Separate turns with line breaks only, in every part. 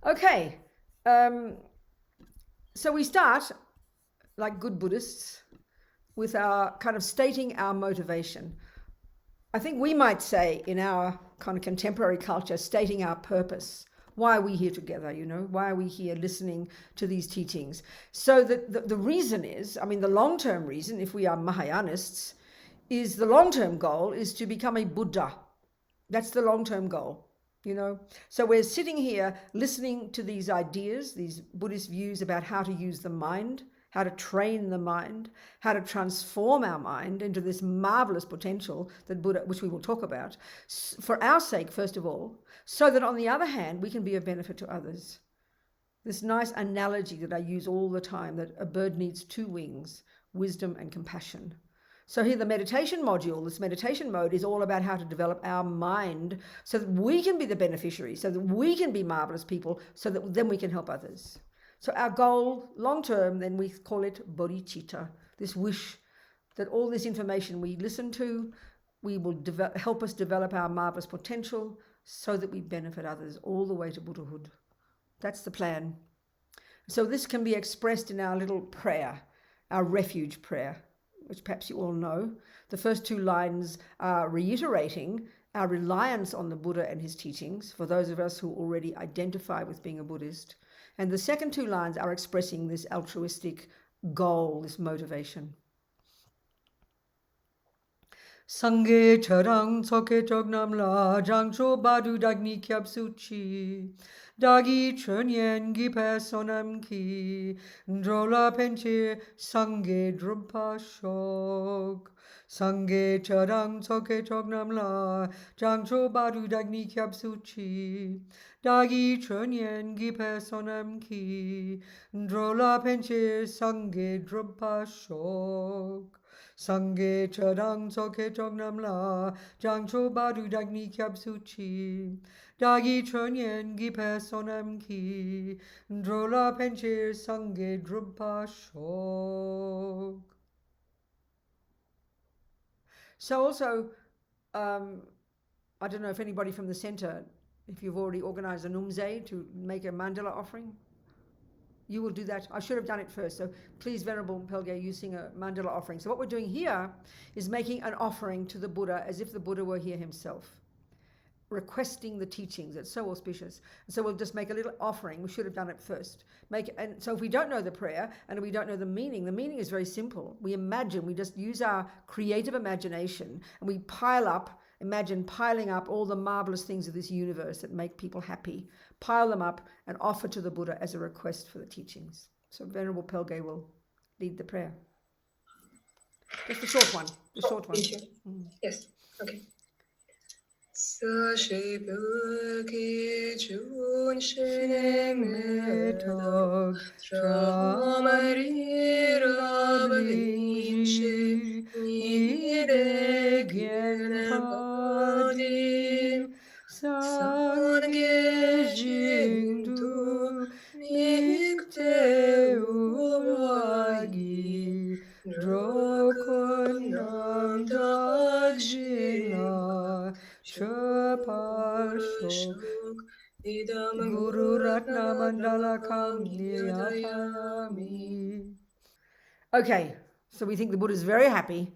Okay, so we start, like good Buddhists, with our kind of stating our motivation. I think we might say in our kind of contemporary culture, stating our purpose. Why are we here together, Why are we here listening to these teachings? So that the reason is, the long-term reason, if we are Mahayanists, is the long-term goal is to become a Buddha. That's the long-term goal, So we're sitting here listening to these ideas, these Buddhist views about how to use the mind, how to train the mind, how to transform our mind into this marvelous potential that Buddha, which we will talk about, for our sake, first of all, so that on the other hand, we can be of benefit to others. This nice analogy that I use all the time, that a bird needs two wings, wisdom and compassion. So here the meditation module, this meditation mode, is all about how to develop our mind so that we can be the beneficiaries, so that we can be marvelous people, so that then we can help others. So our goal, long term, then we call it bodhicitta, this wish that all this information we listen to, we will help us develop our marvelous potential so that we benefit others all the way to Buddhahood. That's the plan. So this can be expressed in our little prayer, our refuge prayer, which perhaps you all know. The first two lines are reiterating our reliance on the Buddha and his teachings for those of us who already identify with being a Buddhist. And the second two lines are expressing this altruistic goal, this motivation. Sangye charang soke chognam la jangcho badu dagni kyab suchi dagi chönyen gipe sonam ki drola penche sangye drumpa shok sangye charang soke chognam la jangcho badu dagni kyab suchi dagi chönyen gipe sonam ki drola penche sangye drumpa shok Sangye charang soke chognam la jangcho badu dagni kyab suchi dagi chönyen gipe sonam ki drola penche sangye drumpa shok. So also, I don't know if anybody from the center, if you've already organized an umze to make a mandala offering. You will do that. I should have done it first. So please, Venerable Pelge, you sing a mandala offering. So what we're doing here is making an offering to the Buddha as if the Buddha were here himself, requesting the teachings. It's so auspicious. So we'll just make a little offering. We should have done it first. And so if we don't know the prayer and we don't know the meaning is very simple. We just use our creative imagination and we imagine piling up all the marvelous things of this universe that make people happy, pile them up and offer to the Buddha as a request for the teachings. So Venerable Pelge will lead the prayer. Just the short one.
Thank you. Yes, okay.
Guru Ratna Mandala Okay, so we think the Buddha is very happy,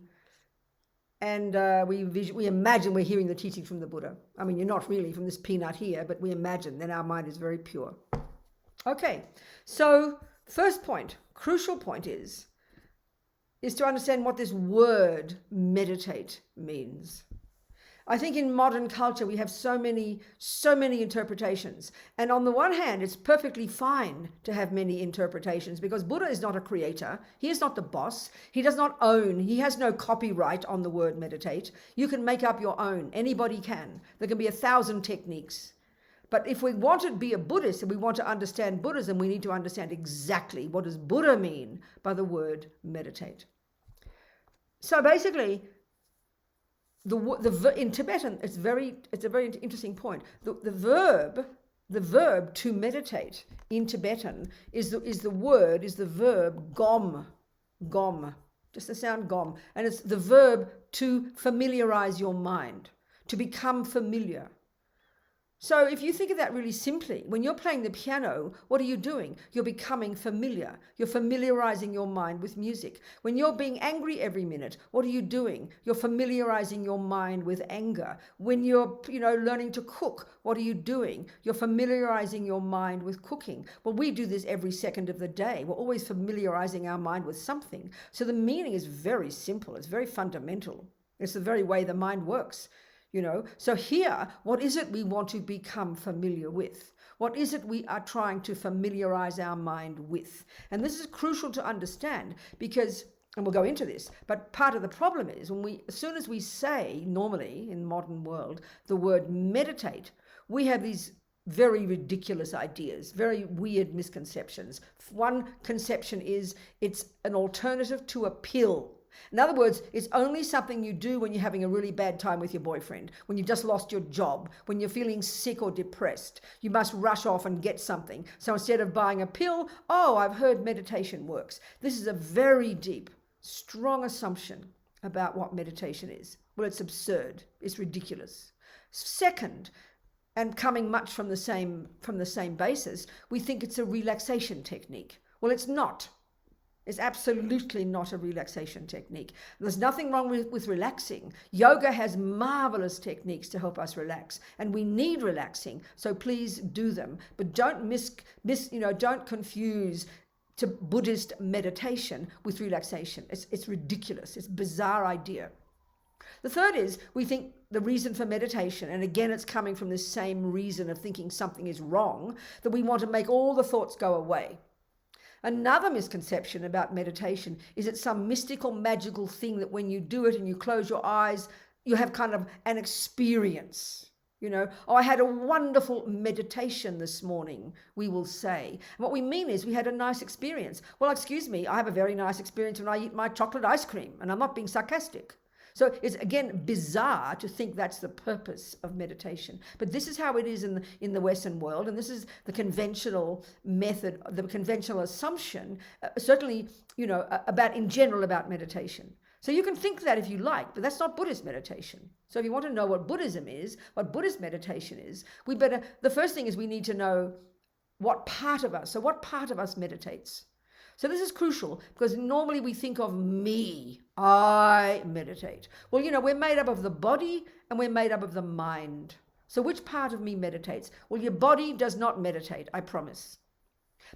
and we imagine we're hearing the teaching from the Buddha. You're not really from this peanut here, but we imagine, then our mind is very pure. Okay, so first point, crucial point is to understand what this word meditate means. I think in modern culture we have so many interpretations. And on the one hand, it's perfectly fine to have many interpretations because Buddha is not a creator. He is not the boss. He does not own. He has no copyright on the word meditate. You can make up your own. Anybody can. There can be 1,000 techniques. But if we want to be a Buddhist and we want to understand Buddhism, we need to understand exactly what does Buddha mean by the word meditate. So basically, in Tibetan, it's a very interesting point. The verb to meditate in Tibetan is the verb gom, just the sound gom, and it's the verb to familiarize your mind, to become familiar. So if you think of that really simply, when you're playing the piano, what are you doing? You're becoming familiar. You're familiarizing your mind with music. When you're being angry every minute, what are you doing? You're familiarizing your mind with anger. When you're, learning to cook, what are you doing? You're familiarizing your mind with cooking. Well, we do this every second of the day. We're always familiarizing our mind with something. So the meaning is very simple. It's very fundamental. It's the very way the mind works. So here, what is it we want to become familiar with? What is it we are trying to familiarize our mind with? And this is crucial to understand because, and we'll go into this, but part of the problem is as soon as we say normally in modern world, the word meditate, we have these very ridiculous ideas, very weird misconceptions. One conception is it's an alternative to a pill. In other words, it's only something you do when you're having a really bad time with your boyfriend, when you've just lost your job, when you're feeling sick or depressed. You must rush off and get something. So instead of buying a pill, I've heard meditation works. This is a very deep, strong assumption about what meditation is. Well, it's absurd. It's ridiculous. Second, and coming much from the same basis, we think it's a relaxation technique. Well, it's not. It's absolutely not a relaxation technique. There's nothing wrong with relaxing. Yoga has marvelous techniques to help us relax, and we need relaxing. So please do them, but don't don't confuse to Buddhist meditation with relaxation. It's ridiculous. It's a bizarre idea. The third is we think the reason for meditation, and again it's coming from this same reason of thinking something is wrong, that we want to make all the thoughts go away. Another misconception about meditation is it's some mystical, magical thing that when you do it and you close your eyes, you have kind of an experience. I had a wonderful meditation this morning, we will say. And what we mean is we had a nice experience. Well, excuse me, I have a very nice experience when I eat my chocolate ice cream, and I'm not being sarcastic. So it's, again, bizarre to think that's the purpose of meditation. But this is how it is in the Western world, and this is the conventional method, the conventional assumption, certainly, in general about meditation. So you can think that if you like, but that's not Buddhist meditation. So if you want to know what Buddhism is, what Buddhist meditation is, the first thing is we need to know what part of us meditates. So this is crucial because normally we think of me, I meditate. Well, we're made up of the body and we're made up of the mind. So which part of me meditates? Well, your body does not meditate, I promise.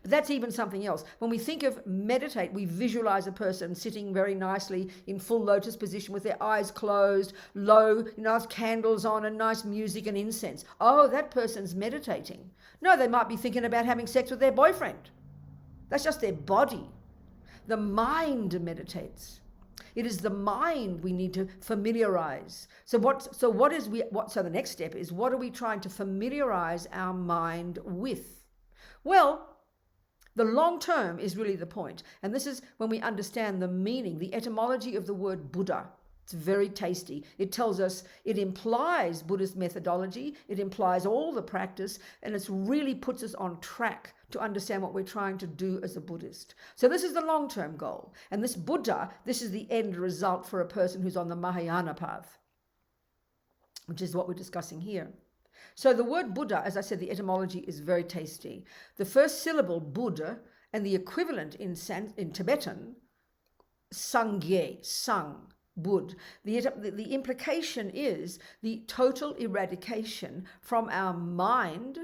But that's even something else. When we think of meditate, we visualize a person sitting very nicely in full lotus position with their eyes closed, low, nice candles on and nice music and incense. Oh, that person's meditating. No, they might be thinking about having sex with their boyfriend. That's just their body. The mind meditates. It is the mind we need to familiarize. So the next step is, what are we trying to familiarize our mind with? Well, the long term is really the point. And this is when we understand the meaning, the etymology of the word Buddha. It's very tasty. It tells us, it implies Buddhist methodology, it implies all the practice, and it really puts us on track to understand what we're trying to do as a Buddhist. So this is the long-term goal. And this Buddha, this is the end result for a person who's on the Mahayana path, which is what we're discussing here. So the word Buddha, as I said, the etymology is very tasty. The first syllable, Buddha, and the equivalent in Tibetan, Sangye, Sang, Bud. The implication is the total eradication from our mind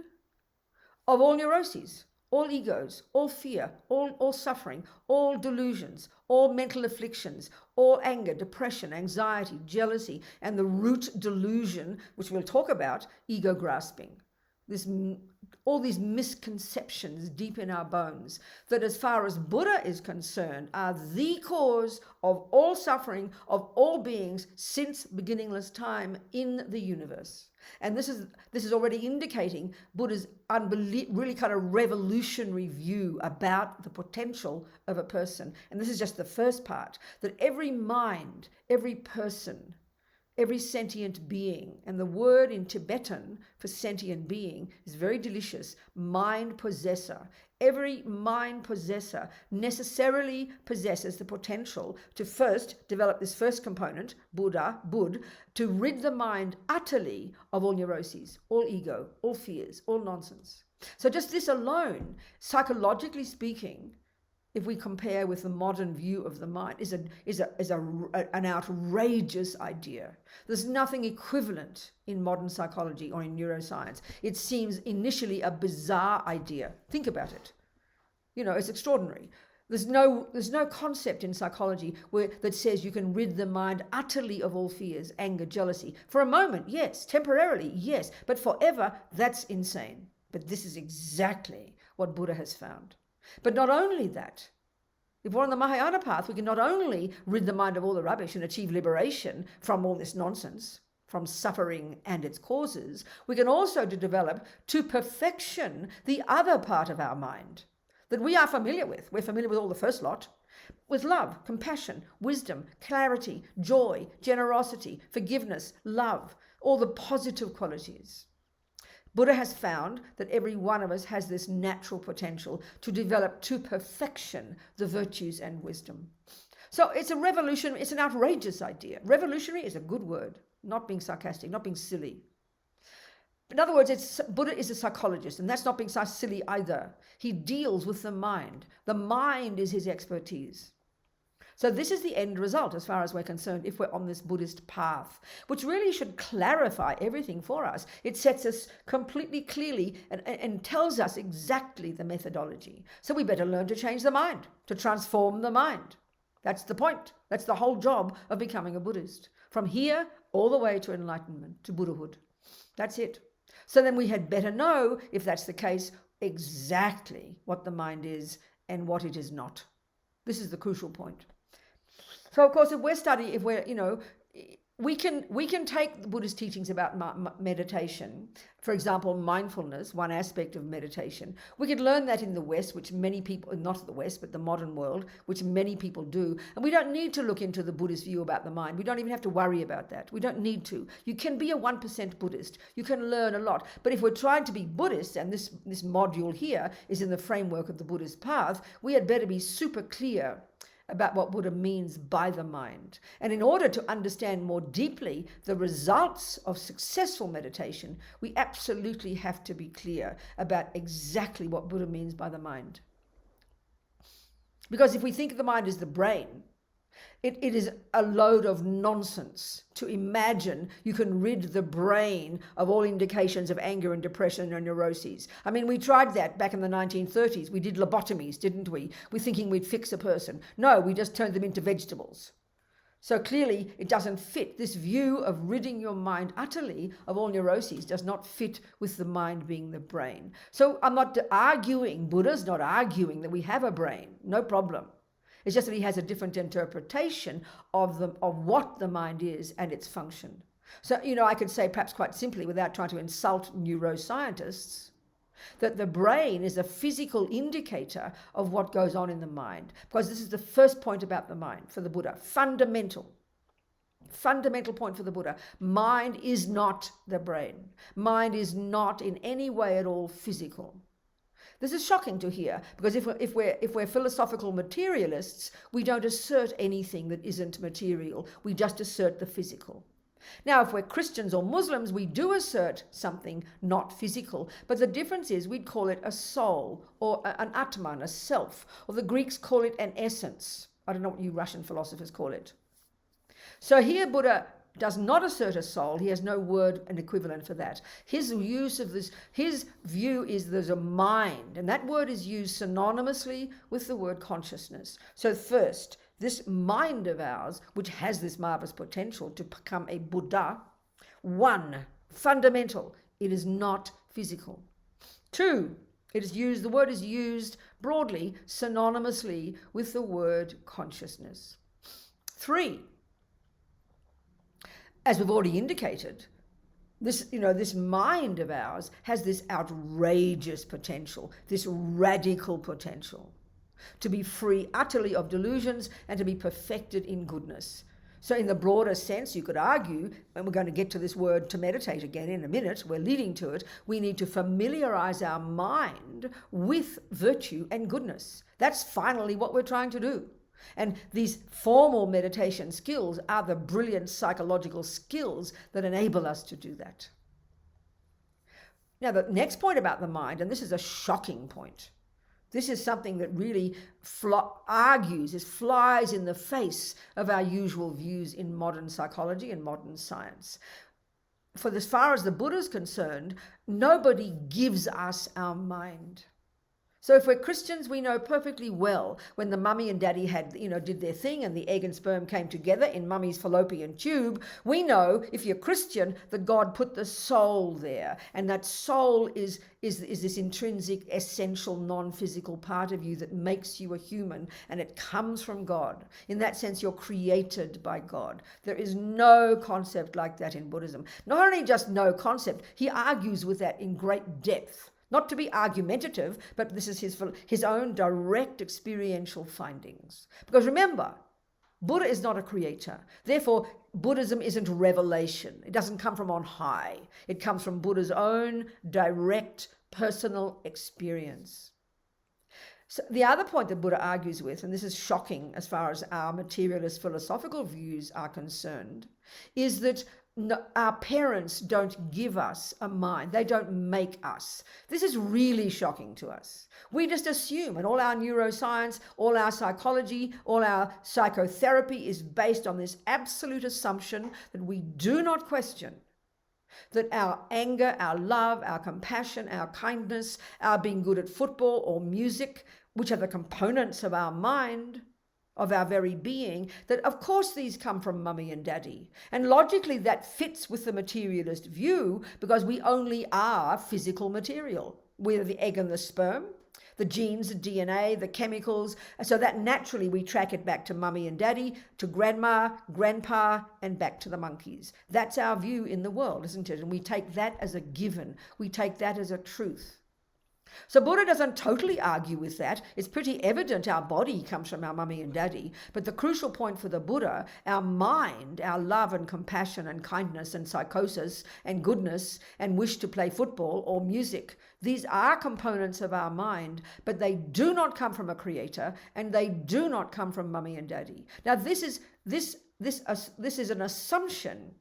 of all neuroses, all egos, all fear, all suffering, all delusions, all mental afflictions, all anger, depression, anxiety, jealousy, and the root delusion, which we'll talk about, ego grasping. All these misconceptions deep in our bones that, as far as Buddha is concerned, are the cause of all suffering of all beings since beginningless time in the universe. And this is already indicating Buddha's really kind of revolutionary view about the potential of a person. And this is just the first part, that every mind, every person, every sentient being. And the word in Tibetan for sentient being is very delicious, mind possessor. Every mind possessor necessarily possesses the potential to first develop this first component, Bud, to rid the mind utterly of all neuroses, all ego, all fears, all nonsense. So just this alone, psychologically speaking, if we compare with the modern view of the mind, is an outrageous idea. There's nothing equivalent in modern psychology or in neuroscience. It seems initially a bizarre idea. Think about it. It's extraordinary. There's no concept in psychology that says you can rid the mind utterly of all fears, anger, jealousy. For a moment, yes. Temporarily, yes. But forever, that's insane. But this is exactly what Buddha has found. But not only that, if we're on the Mahayana path, we can not only rid the mind of all the rubbish and achieve liberation from all this nonsense, from suffering and its causes, we can also develop to perfection the other part of our mind that we are familiar with. We're familiar with all the first lot, with love, compassion, wisdom, clarity, joy, generosity, forgiveness, love, all the positive qualities. Buddha has found that every one of us has this natural potential to develop to perfection the virtues and wisdom. So it's a revolution, it's an outrageous idea. Revolutionary is a good word, not being sarcastic, not being silly. In other words, Buddha is a psychologist, and that's not being silly either. He deals with the mind. The mind is his expertise. So this is the end result, as far as we're concerned, if we're on this Buddhist path, which really should clarify everything for us. It sets us completely clearly and tells us exactly the methodology. So we better learn to change the mind, to transform the mind. That's the point. That's the whole job of becoming a Buddhist. From here all the way to enlightenment, to Buddhahood. That's it. So then we had better know, if that's the case, exactly what the mind is and what it is not. This is the crucial point. So, of course, we can take the Buddhist teachings about meditation, for example, mindfulness, one aspect of meditation. We could learn that in the West, which many people, not the West, but the modern world, which many people do. And we don't need to look into the Buddhist view about the mind. We don't even have to worry about that. We don't need to. You can be a 1% Buddhist. You can learn a lot. But if we're trying to be Buddhist, and this module here is in the framework of the Buddhist path, we had better be super clear about what Buddha means by the mind. And in order to understand more deeply the results of successful meditation, we absolutely have to be clear about exactly what Buddha means by the mind. Because if we think of the mind as the brain, it is a load of nonsense to imagine you can rid the brain of all indications of anger and depression and neuroses. I mean, we tried that back in the 1930s. We did lobotomies, didn't we? We're thinking we'd fix a person. No, we just turned them into vegetables. So clearly it doesn't fit. This view of ridding your mind utterly of all neuroses does not fit with the mind being the brain. So I'm not arguing, Buddha's not arguing that we have a brain. No problem. It's just that he has a different interpretation of what the mind is and its function. So, I could say perhaps quite simply, without trying to insult neuroscientists, that the brain is a physical indicator of what goes on in the mind. Because this is the first point about the mind for the Buddha. Fundamental point for the Buddha. Mind is not the brain. Mind is not in any way at all physical. This is shocking to hear, because if we're philosophical materialists, we don't assert anything that isn't material. We just assert the physical. Now, if we're Christians or Muslims, we do assert something not physical, but the difference is we'd call it a soul or an atman, a self, or the Greeks call it an essence. I don't know what you Russian philosophers call it. So here Buddha does not assert a soul. He has no word and equivalent for that. His view is there's a mind, and that word is used synonymously with the word consciousness. So first, this mind of ours, which has this marvelous potential to become a Buddha, one, fundamental, it is not physical. Two, the word is used broadly, synonymously with the word consciousness. Three, as we've already indicated, this mind of ours has this outrageous potential, this radical potential to be free utterly of delusions and to be perfected in goodness. So in the broader sense, you could argue, and we're going to get to this word to meditate again in a minute, we're leading to it, we need to familiarize our mind with virtue and goodness. That's finally what we're trying to do. And these formal meditation skills are the brilliant psychological skills that enable us to do that. Now, the next point about the mind, and this is a shocking point, this is something that really flies in the face of our usual views in modern psychology and modern science. For as far as the Buddha is concerned, nobody gives us our mind. So if we're Christians, we know perfectly well when the mummy and daddy did their thing and the egg and sperm came together in mummy's fallopian tube, we know, if you're Christian, that God put the soul there. And that soul is this intrinsic, essential, non-physical part of you that makes you a human, and it comes from God. In that sense, you're created by God. There is no concept like that in Buddhism. Not only just no concept, he argues with that in great depth. Not to be argumentative, but this is his own direct experiential findings. Because remember, Buddha is not a creator. Therefore, Buddhism isn't revelation. It doesn't come from on high. It comes from Buddha's own direct personal experience. So the other point that Buddha argues with, and this is shocking as far as our materialist philosophical views are concerned, is that our parents don't give us a mind. They don't make us. This is really shocking to us. We just assume, and all our neuroscience, all our psychology, all our psychotherapy is based on this absolute assumption that we do not question that our anger, our love, our compassion, our kindness, our being good at football or music, which are the components of our mind, of our very being, that of course these come from mummy and daddy. And logically that fits with the materialist view because we only are physical material. We're the egg and the sperm, the genes, the DNA, the chemicals. So that naturally we track it back to mummy and daddy, to grandma, grandpa, and back to the monkeys. That's our view in the world, isn't it? And we take that as a given. We take that as a truth. So Buddha doesn't totally argue with that. It's pretty evident our body comes from our mummy and daddy. But the crucial point for the Buddha, our mind, our love and compassion and kindness and psychosis and goodness and wish to play football or music, these are components of our mind, but they do not come from a creator and they do not come from mummy and daddy. Now this is an assumption.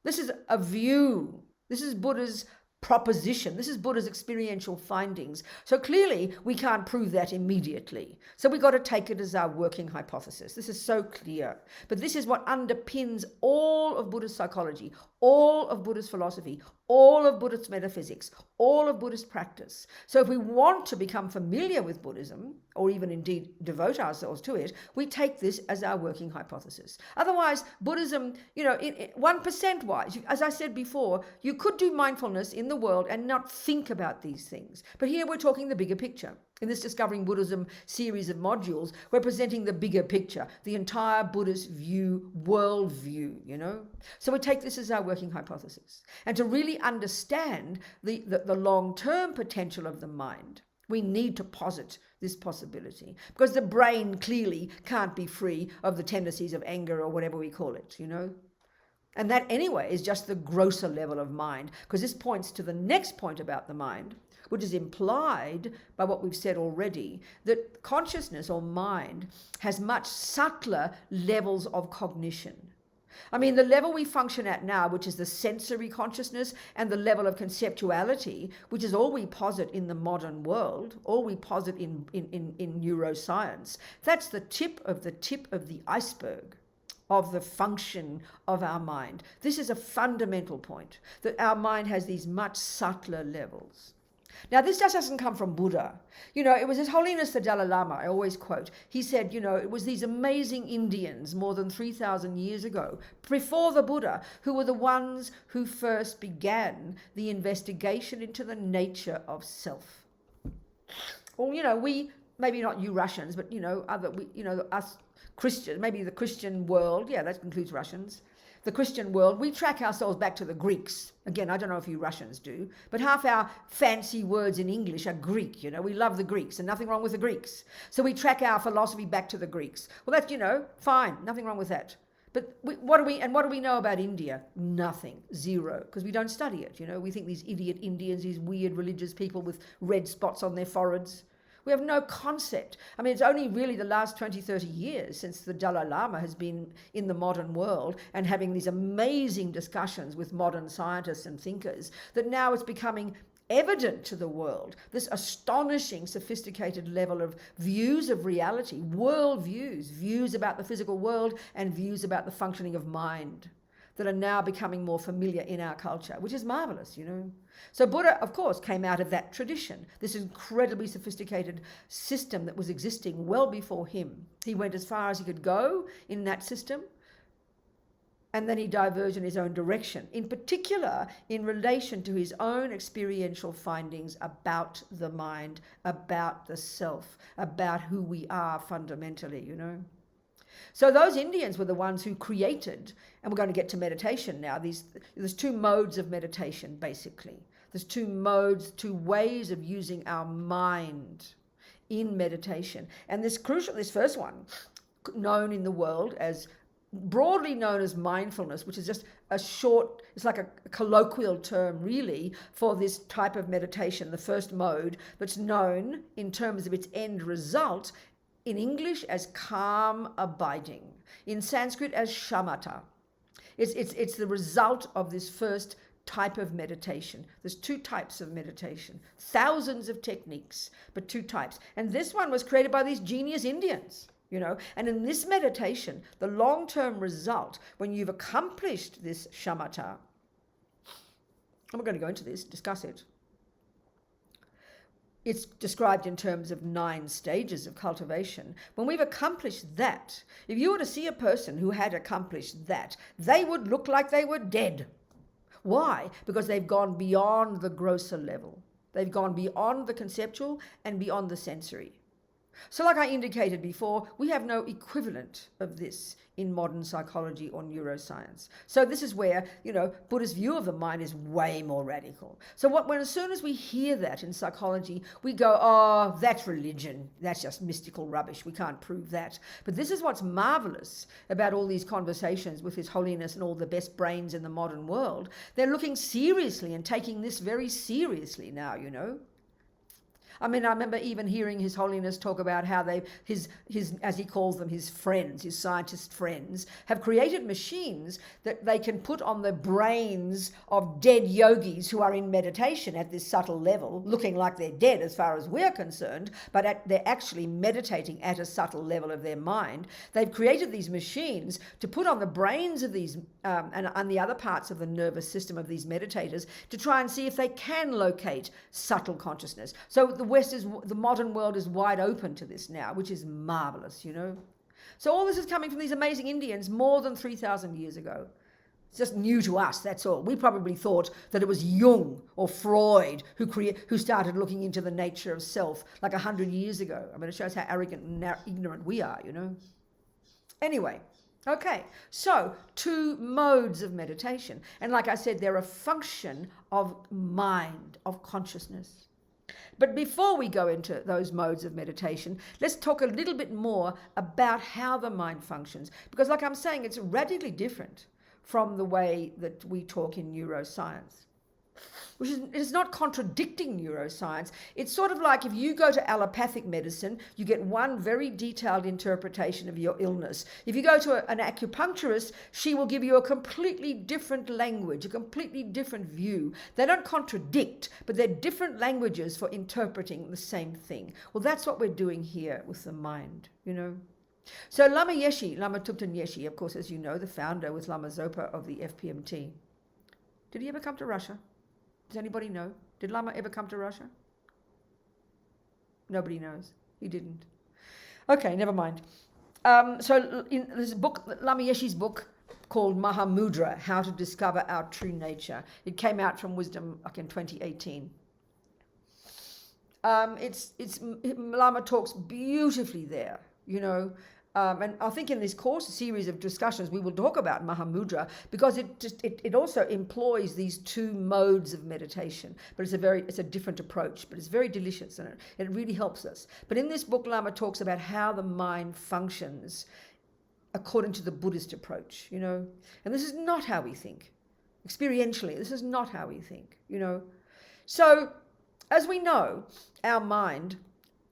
This is a view. This is Buddha's proposition. This is Buddha's experiential findings. So clearly we can't prove that immediately. So we've got to take it as our working hypothesis. This is so clear. But this is what underpins all of Buddhist psychology, all of Buddhist philosophy, all of Buddhist metaphysics, all of Buddhist practice. So if we want to become familiar with Buddhism, or even indeed devote ourselves to it, we take this as our working hypothesis. Otherwise, Buddhism, 1% wise, as I said before, you could do mindfulness in the world and not think about these things. But here we're talking the bigger picture. In this Discovering Buddhism series of modules, we're presenting the bigger picture, the entire Buddhist view, worldview, So we take this as our working hypothesis. And to really understand the long-term potential of the mind, we need to posit this possibility, because the brain clearly can't be free of the tendencies of anger or whatever we call it, And that anyway is just the grosser level of mind, because this points to the next point about the mind, which is implied by what we've said already, that consciousness or mind has much subtler levels of cognition. I mean, the level we function at now, which is the sensory consciousness, and the level of conceptuality, which is all we posit in the modern world, all we posit in neuroscience, that's the tip of the iceberg of the function of our mind. This is a fundamental point, that our mind has these much subtler levels. Now, this just doesn't come from Buddha. It was His Holiness the Dalai Lama, I always quote. He said, it was these amazing Indians more than 3,000 years ago, before the Buddha, who were the ones who first began the investigation into the nature of self. Well, we, maybe not you Russians, but, us Christians, maybe the Christian world, yeah, that includes Russians. The Christian world, we track ourselves back to the Greeks. Again, I don't know if you Russians do, but half our fancy words in English are Greek, we love the Greeks, and nothing wrong with the Greeks. So we track our philosophy back to the Greeks. Well, that's, fine, nothing wrong with that. But what do we know about India? Nothing, zero, because we don't study it. We think these idiot Indians, these weird religious people with red spots on their foreheads. We have no concept. I mean, it's only really the last 20, 30 years since the Dalai Lama has been in the modern world and having these amazing discussions with modern scientists and thinkers that now it's becoming evident to the world, this astonishing, sophisticated level of views of reality, world views about the physical world and views about the functioning of mind that are now becoming more familiar in our culture, which is marvelous, So Buddha, of course, came out of that tradition, this incredibly sophisticated system that was existing well before him. He went as far as he could go in that system, and then he diverged in his own direction, in particular in relation to his own experiential findings about the mind, about the self, about who we are fundamentally, So those Indians were the ones who created, and we're going to get to meditation now, there's two modes of meditation, basically. There's two ways of using our mind in meditation. And this first one, known in the world as broadly known as mindfulness, which is just it's like a colloquial term really for this type of meditation, the first mode, that's known in terms of its end result in English as calm abiding, in Sanskrit as shamatha. It's the result of this first type of meditation. There's two types of meditation, thousands of techniques, but two types. And this one was created by these genius Indians. And in this meditation, the long-term result, when you've accomplished this shamatha, and we're going to go into this, discuss it, it's described in terms of 9 stages of cultivation. When we've accomplished that, if you were to see a person who had accomplished that, they would look like they were dead. Why? Because they've gone beyond the grosser level. They've gone beyond the conceptual and beyond the sensory. So like I indicated before, we have no equivalent of this in modern psychology or neuroscience. So this is where, Buddha's view of the mind is way more radical. So as soon as we hear that in psychology, we go, oh, that's religion. That's just mystical rubbish. We can't prove that. But this is what's marvelous about all these conversations with His Holiness and all the best brains in the modern world. They're looking seriously and taking this very seriously now, I mean, I remember even hearing His Holiness talk about how his as he calls them, his friends, his scientist friends, have created machines that they can put on the brains of dead yogis who are in meditation at this subtle level, looking like they're dead as far as we're concerned, but they're actually meditating at a subtle level of their mind. They've created these machines to put on the brains of these and on the other parts of the nervous system of these meditators to try and see if they can locate subtle consciousness. So the modern world is wide open to this now, which is marvelous, So all this is coming from these amazing Indians more than 3,000 years ago. It's just new to us, that's all. We probably thought that it was Jung or Freud who started looking into the nature of self like 100 years ago. I mean, it shows how arrogant and ignorant we are, Anyway, okay, so 2 modes of meditation. And like I said, they're a function of mind, of consciousness. But before we go into those modes of meditation, let's talk a little bit more about how the mind functions. Because like I'm saying, it's radically different from the way that we talk in neuroscience. Which is not contradicting neuroscience. It's sort of like if you go to allopathic medicine, you get one very detailed interpretation of your illness. If you go to an acupuncturist, she will give you a completely different language, a completely different view. They don't contradict, but they're different languages for interpreting the same thing. Well, that's what we're doing here with the mind, So Lama Thubten Yeshe, of course, as you know, the founder with Lama Zopa of the FPMT. Did he ever come to Russia? Does anybody know? Did Lama ever come to Russia? Nobody knows. He didn't. Okay, never mind. So in this book, Lama Yeshe's book called Mahamudra, How to Discover Our True Nature. It came out from Wisdom in 2018. Lama talks beautifully there, and I think in this course, a series of discussions, we will talk about Mahamudra because it also employs these 2 modes of meditation. But it's a different approach, but it's very delicious and it really helps us. But in this book, Lama talks about how the mind functions according to the Buddhist approach, you know. And this is not how we think. Experientially, this is not how we think, you know. So, as we know, our mind,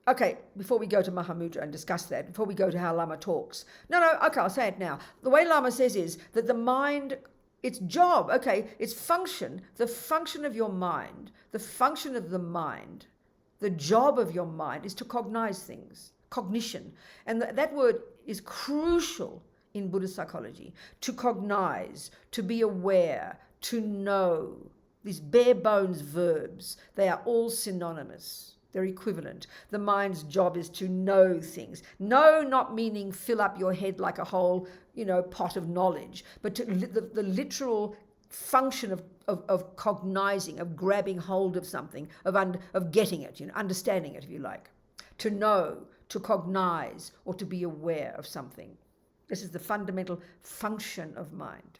okay, before we go to Mahamudra and discuss that, before we go to how Lama talks. Okay, I'll say it now. The way Lama says is that the mind, its job, okay, its function, the function of your mind, the function of the mind, the job of your mind is to cognize things, cognition. And that word is crucial in Buddhist psychology, to cognize, to be aware, to know. These bare bones verbs, they are all synonymous. They're equivalent. The mind's job is to know things. Know not meaning fill up your head like a whole, you know, pot of knowledge, but to the literal function of cognizing, of grabbing hold of something, of getting it, you know, understanding it, if you like. To know, to cognize, or to be aware of something. This is the fundamental function of mind.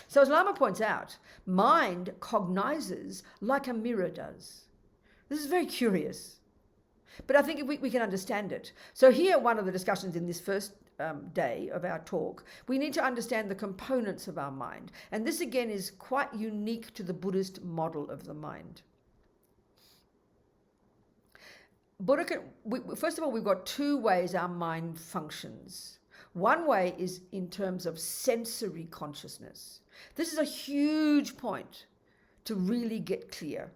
So as Lama points out, mind cognizes like a mirror does. This is very curious, but I think we can understand it. So here, one of the discussions in this first day of our talk, we need to understand the components of our mind. And this again is quite unique to the Buddhist model of the mind. First of all, we've got two ways our mind functions. One way is in terms of sensory consciousness. This is a huge point to really get clear,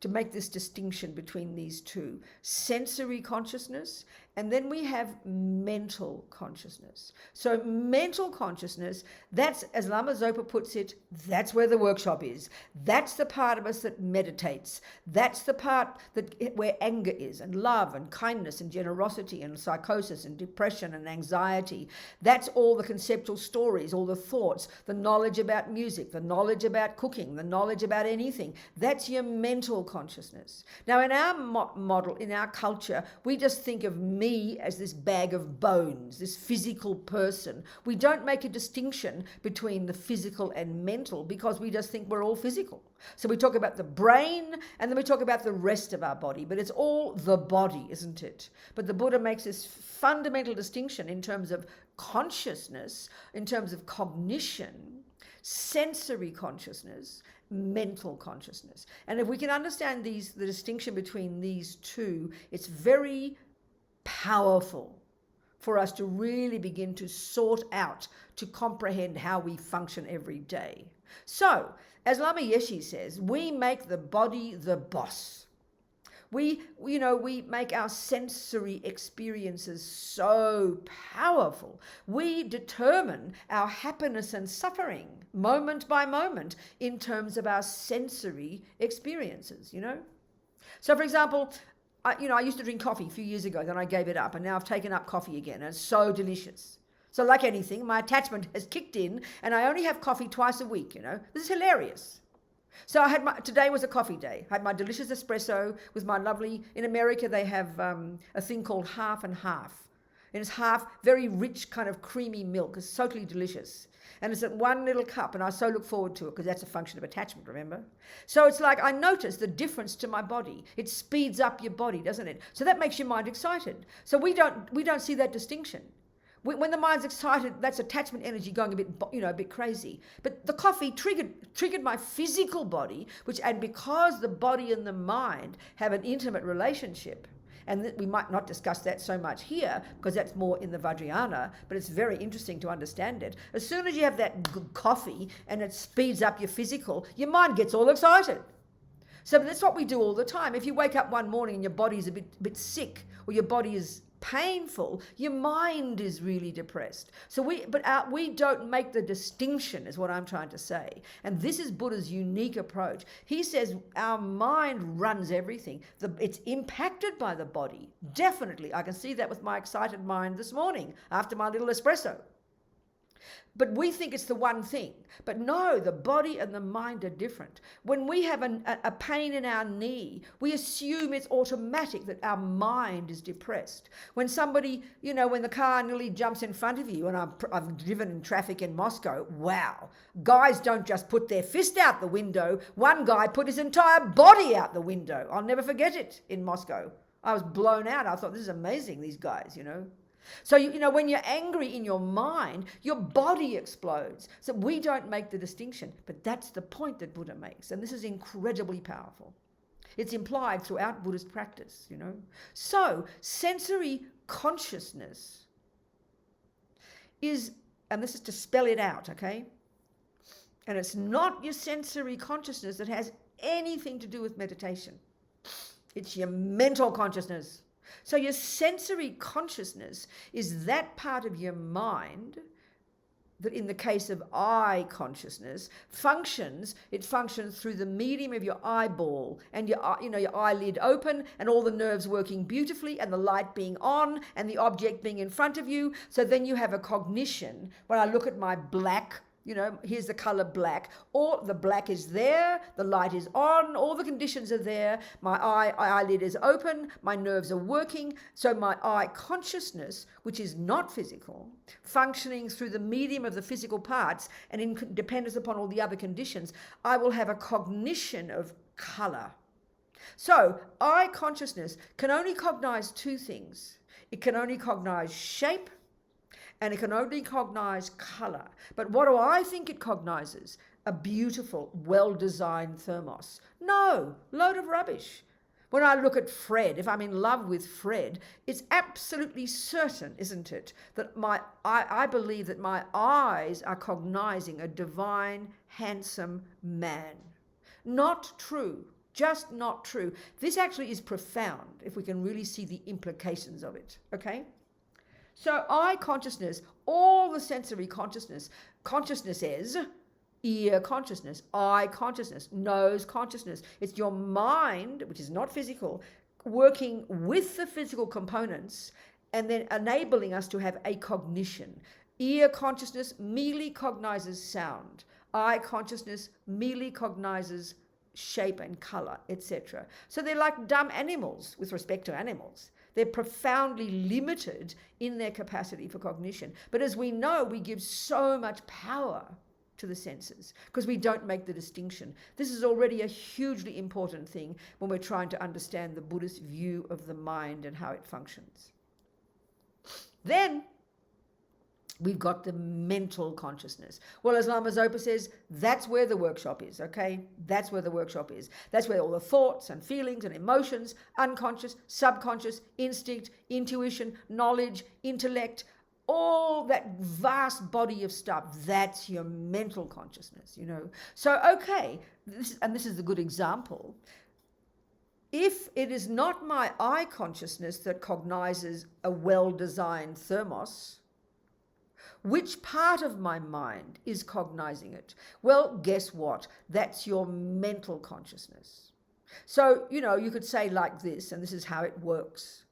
to make this distinction between these two. Sensory consciousness, and then we have mental consciousness. So mental consciousness, that's, as Lama Zopa puts it, that's where the workshop is. That's the part of us that meditates. That's the part where anger is, and love, and kindness, and generosity, and psychosis, and depression, and anxiety. That's all the conceptual stories, all the thoughts, the knowledge about music, the knowledge about cooking, the knowledge about anything. That's your mental consciousness. Now, in our model, in our culture, we just think of me as this bag of bones, this physical person. We don't make a distinction between the physical and mental because we just think we're all physical. So we talk about the brain and then we talk about the rest of our body, but it's all the body, isn't it? But the Buddha makes this fundamental distinction in terms of consciousness, in terms of cognition, sensory consciousness, mental consciousness. And if we can understand the distinction between these two, it's very powerful for us to really begin to sort out, to comprehend how we function every day. So, as Lama Yeshe says, we make the body the boss. We make our sensory experiences so powerful. We determine our happiness and suffering moment by moment in terms of our sensory experiences, you know. So, for example, I used to drink coffee a few years ago, then I gave it up, and now I've taken up coffee again, and it's so delicious. So like anything, my attachment has kicked in, and I only have coffee twice a week, you know. This is hilarious. So today was a coffee day. I had my delicious espresso with my lovely, in America they have a thing called half and half. And it's half very rich kind of creamy milk. It's totally delicious. And it's at one little cup, and I so look forward to it because that's a function of attachment, remember? So it's like I notice the difference to my body. It speeds up your body, doesn't it? So that makes your mind excited. So we don't see that distinction. When the mind's excited, that's attachment energy going a bit crazy. But the coffee triggered my physical body, and because the body and the mind have an intimate relationship, and we might not discuss that so much here because that's more in the Vajrayana, but it's very interesting to understand it. As soon as you have that good coffee and it speeds up your physical, your mind gets all excited. So that's what we do all the time. If you wake up one morning and your body's a bit sick, or your body is painful, your mind is really depressed. So we don't make the distinction, is what I'm trying to say. And this is Buddha's unique approach. He says our mind runs everything. It's impacted by the body. Definitely. I can see that with my excited mind this morning after my little espresso. But we think it's the one thing. But no, the body and the mind are different. When we have a pain in our knee, we assume it's automatic that our mind is depressed. When somebody, when the car nearly jumps in front of you, and I've driven in traffic in Moscow, wow, guys don't just put their fist out the window. One guy put his entire body out the window. I'll never forget it in Moscow. I was blown out. I thought, this is amazing, these guys, So, you know, when you're angry in your mind, your body explodes. So we don't make the distinction, but that's the point that Buddha makes. And this is incredibly powerful. It's implied throughout Buddhist practice, you know. So sensory consciousness is, and this is to spell it out, okay? And it's not your sensory consciousness that has anything to do with meditation. It's your mental consciousness. So your sensory consciousness is that part of your mind that, in the case of eye consciousness, functions through the medium of your eyeball and your eyelid open and all the nerves working beautifully and the light being on and the object being in front of you. So then you have a cognition. When I look at my black, you know, here's the color black, or the black is there, the light is on, all the conditions are there, my eyelid is open, my nerves are working, so my eye consciousness, which is not physical, functioning through the medium of the physical parts and in dependence upon all the other conditions, I will have a cognition of color. So eye consciousness can only cognize two things. It can only cognize shape, and it can only cognize color. But what do I think it cognizes? A beautiful, well-designed thermos. No, load of rubbish. When I look at Fred, if I'm in love with Fred, it's absolutely certain, isn't it, that I believe that my eyes are cognizing a divine, handsome man. Not true. Just not true. This actually is profound if we can really see the implications of it, okay? So eye consciousness, all the sensory consciousness is ear consciousness, eye consciousness, nose consciousness. It's your mind, which is not physical, working with the physical components and then enabling us to have a cognition. Ear consciousness merely cognizes sound. Eye consciousness merely cognizes shape and color, etc. So they're like dumb animals with respect to animals. They're profoundly limited in their capacity for cognition. But as we know, we give so much power to the senses because we don't make the distinction. This is already a hugely important thing when we're trying to understand the Buddhist view of the mind and how it functions. Then we've got the mental consciousness. Well, as Lama Zopa says, that's where the workshop is, okay? That's where the workshop is. That's where all the thoughts and feelings and emotions, unconscious, subconscious, instinct, intuition, knowledge, intellect, all that vast body of stuff, that's your mental consciousness, you know? So, okay, this is a good example. If it is not my eye consciousness that cognizes a well-designed thermos, which part of my mind is cognizing it? Well, guess what? That's your mental consciousness. So, you know, you could say like this, and this is how it works.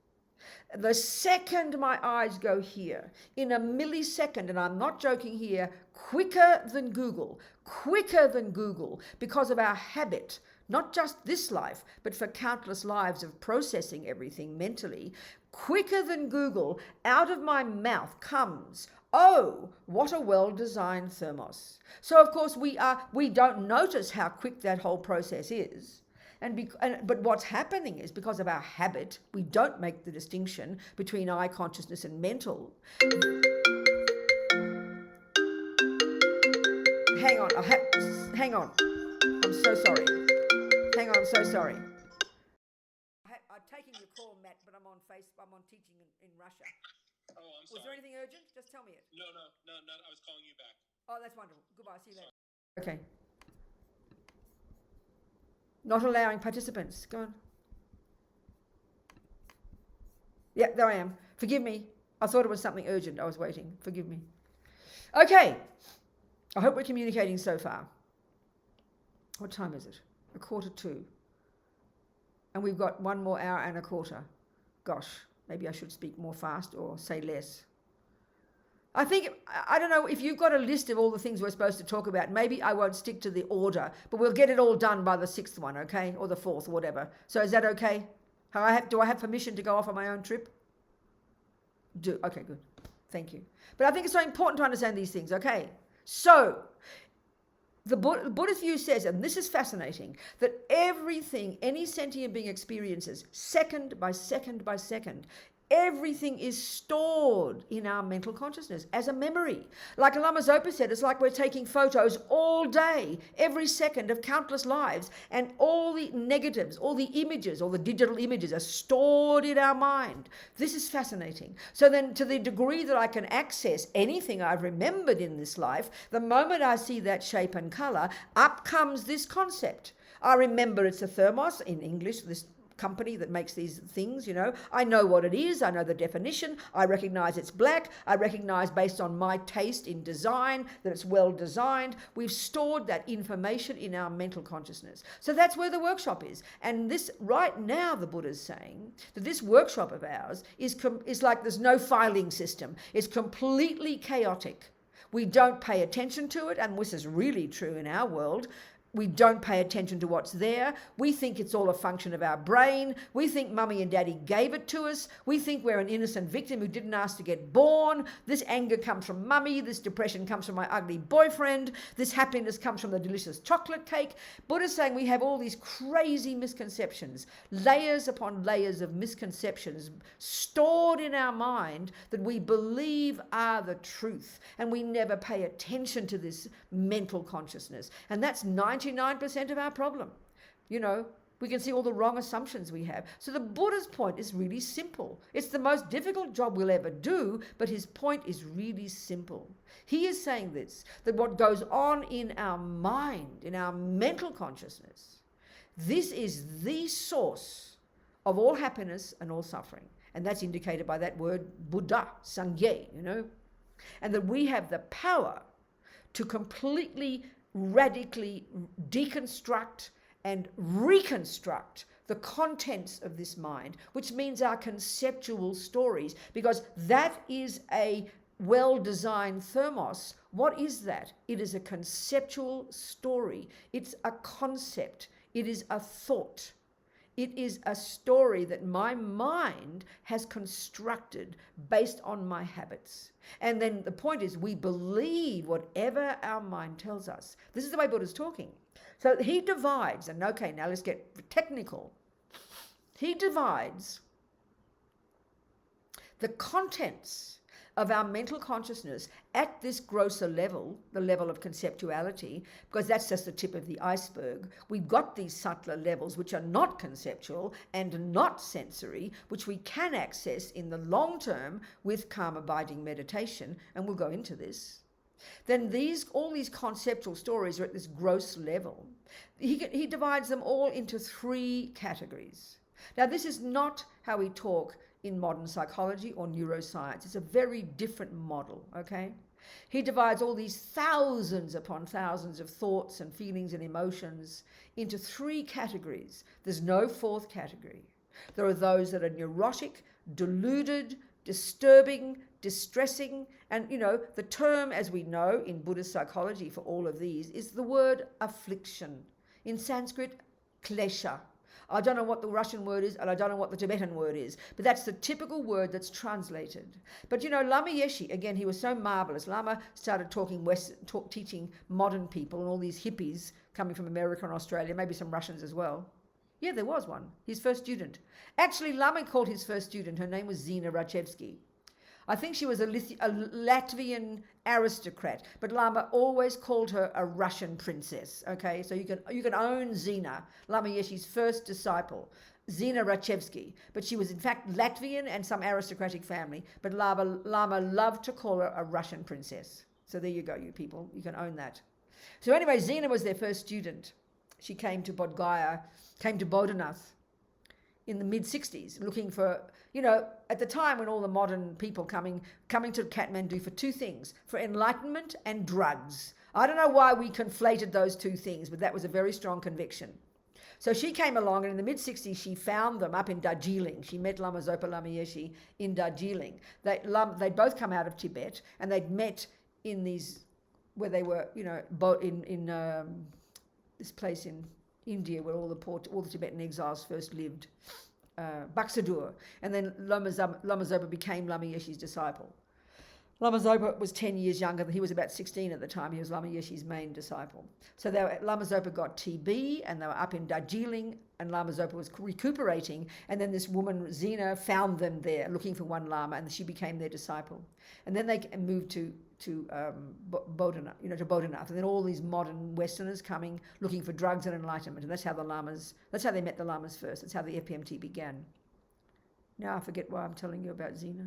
The second my eyes go here, in a millisecond, and I'm not joking here, quicker than Google, because of our habit, not just this life, but for countless lives of processing everything mentally, quicker than Google, out of my mouth comes, oh, what a well-designed thermos. So, of course, we don't notice how quick that whole process is. But what's happening is, because of our habit, we don't make the distinction between eye consciousness and mental. Hang on. I'm so sorry. Hang on, I'm so sorry. I'm taking your call, Matt, but I'm on teaching in Russia.
Oh, I'm sorry.
Was there anything urgent? Just tell me it.
No, I was calling you back.
Oh, that's wonderful. Goodbye, see you later. Okay. Not allowing participants. Go on. Yeah, there I am. Forgive me. I thought it was something urgent. I was waiting. Forgive me. Okay. I hope we're communicating so far. What time is it? 1:45. And we've got 1 more hour and a quarter. Gosh, maybe I should speak more fast or say less. I don't know, if you've got a list of all the things we're supposed to talk about, maybe I won't stick to the order, but we'll get it all done by the 6th one, okay? Or the 4th, or whatever. So is that okay? Do I have permission to go off on my own trip? Okay, good. Thank you. But I think it's so important to understand these things, okay? So, the Buddhist view says, and this is fascinating, that everything any sentient being experiences, second by second by second, Everything is stored in our mental consciousness as a memory. Like Lama Zopa said, it's like we're taking photos all day, every second of countless lives, and all the negatives, all the images, all the digital images are stored in our mind. This is fascinating. So then, to the degree that I can access anything I've remembered in this life, the moment I see that shape and color, up comes this concept. I remember it's a thermos, in English, this company that makes these things, I know what it is, I know the definition, I recognize it's black, I recognize based on my taste in design that it's well designed. We've stored that information in our mental consciousness. So that's where the workshop is. And this, right now, the Buddha's saying that this workshop of ours is like there's no filing system. It's completely chaotic. We don't pay attention to it, and this is really true in our world. We don't pay attention to what's there. We think it's all a function of our brain. We think mummy and daddy gave it to us. We think we're an innocent victim who didn't ask to get born. This anger comes from mummy. This depression comes from my ugly boyfriend. This happiness comes from the delicious chocolate cake. Buddha's saying we have all these crazy misconceptions, layers upon layers of misconceptions stored in our mind that we believe are the truth. And we never pay attention to this mental consciousness. And that's 99% of our problem. We can see all the wrong assumptions we have. So the Buddha's point is really simple. It's the most difficult job we'll ever do, but his point is really simple. He is saying this, that what goes on in our mind, in our mental consciousness, this is the source of all happiness and all suffering. And that's indicated by that word Buddha, Sangye, And that we have the power to completely radically deconstruct and reconstruct the contents of this mind, which means our conceptual stories, because that is a well-designed thermos. What is that? It is a conceptual story. It's a concept. It is a thought. It is a story that my mind has constructed based on my habits. And then the point is, we believe whatever our mind tells us. This is the way Buddha's talking. So he divides, and okay, now let's get technical. He divides the contents of our mental consciousness at this grosser level, the level of conceptuality, because that's just the tip of the iceberg. We've got these subtler levels which are not conceptual and not sensory, which we can access in the long term with calm abiding meditation, and we'll go into this. Then all these conceptual stories are at this gross level. He divides them all into 3 categories. Now, this is not how we talk in modern psychology or neuroscience. It's a very different model, okay? He divides all these thousands upon thousands of thoughts and feelings and emotions into 3 categories. There's no 4th category. There are those that are neurotic, deluded, disturbing, distressing, and the term, as we know in Buddhist psychology for all of these, is the word affliction. In Sanskrit, klesha. I don't know what the Russian word is, and I don't know what the Tibetan word is, but that's the typical word that's translated. But Lama Yeshe, again, he was so marvelous. Lama started teaching modern people and all these hippies coming from America and Australia, maybe some Russians as well. Yeah, there was one, his first student. Actually, Lama called his first student, her name was Zina Rachevsky. I think she was a Latvian aristocrat, but Lama always called her a Russian princess. Okay, so you can own Zina, Lama Yeshe's first disciple, Zina Rachevsky, but she was in fact Latvian and some aristocratic family. But Lama loved to call her a Russian princess. So there you go, you people, you can own that. So anyway, Zina was their first student. She came to Bodh Gaya, came to Bodhanath in the mid-60s, looking for, at the time when all the modern people coming to Kathmandu for 2 things, for enlightenment and drugs. I don't know why we conflated those 2 things, but that was a very strong conviction. So she came along, and in the mid-60s, she found them up in Darjeeling. She met Lama Zopa Lama Yeshe in Darjeeling. They'd both come out of Tibet, and they'd met in these, where they were, in this place in India where all the Tibetan exiles first lived, Baksadur, and then Lama Zopa became Lama Yeshe's disciple. Lama Zopa was 10 years younger. He was about 16 at the time. He was Lama Yeshe's main disciple. So Lama Zopa got TB and they were up in Darjeeling and Lama Zopa was recuperating. And then this woman, Zena, found them there looking for one Lama and she became their disciple. And then they moved to Bodhanath, to Bodhanath. And then all these modern Westerners coming looking for drugs and enlightenment. And that's how they met the Lamas first. That's how the FPMT began. Now I forget why I'm telling you about Zena.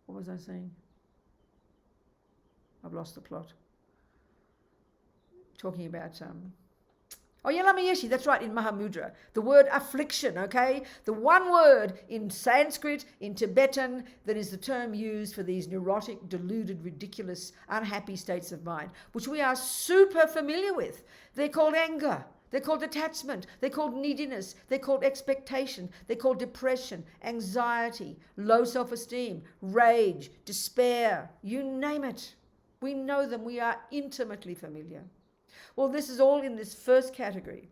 What was I saying? I've lost the plot. Talking about, Lama Yeshe, that's right, in Mahamudra. The word affliction, okay? The one word in Sanskrit, in Tibetan, that is the term used for these neurotic, deluded, ridiculous, unhappy states of mind, which we are super familiar with. They're called anger. They're called attachment. They're called neediness. They're called expectation. They're called depression, anxiety, low self-esteem, rage, despair. You name it. We know them. We are intimately familiar. Well, this is all in this first category.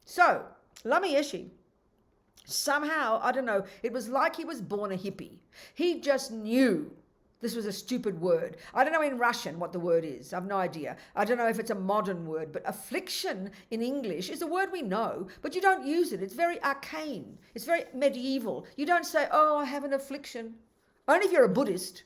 So, Lama Yeshe, somehow, I don't know, it was like he was born a hippie. He just knew this was a stupid word. I don't know in Russian what the word is. I've no idea. I don't know if it's a modern word, but affliction in English is a word we know, but you don't use it. It's very arcane. It's very medieval. You don't say, oh, I have an affliction. Only if you're a Buddhist.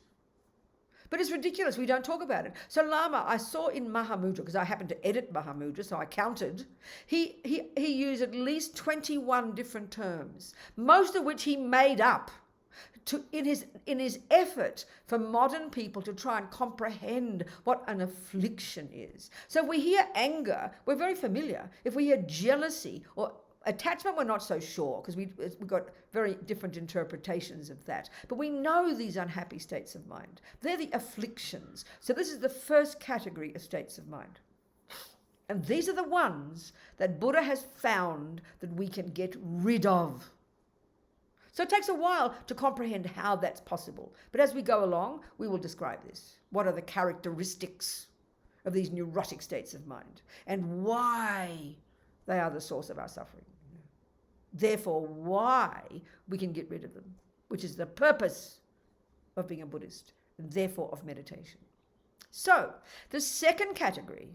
But it's ridiculous. We don't talk about it. So Lama, I saw in Mahamudra, because I happened to edit Mahamudra, so I counted, he used at least 21 different terms, most of which he made up. In his effort for modern people to try and comprehend what an affliction is. So if we hear anger, we're very familiar. If we hear jealousy or attachment, we're not so sure because we've got very different interpretations of that. But we know these unhappy states of mind. They're the afflictions. So this is the first category of states of mind. And these are the ones that Buddha has found that we can get rid of. So it takes a while to comprehend how that's possible. But as we go along, we will describe this. What are the characteristics of these neurotic states of mind and why they are the source of our suffering? Therefore, why we can get rid of them, which is the purpose of being a Buddhist and therefore of meditation. So the second category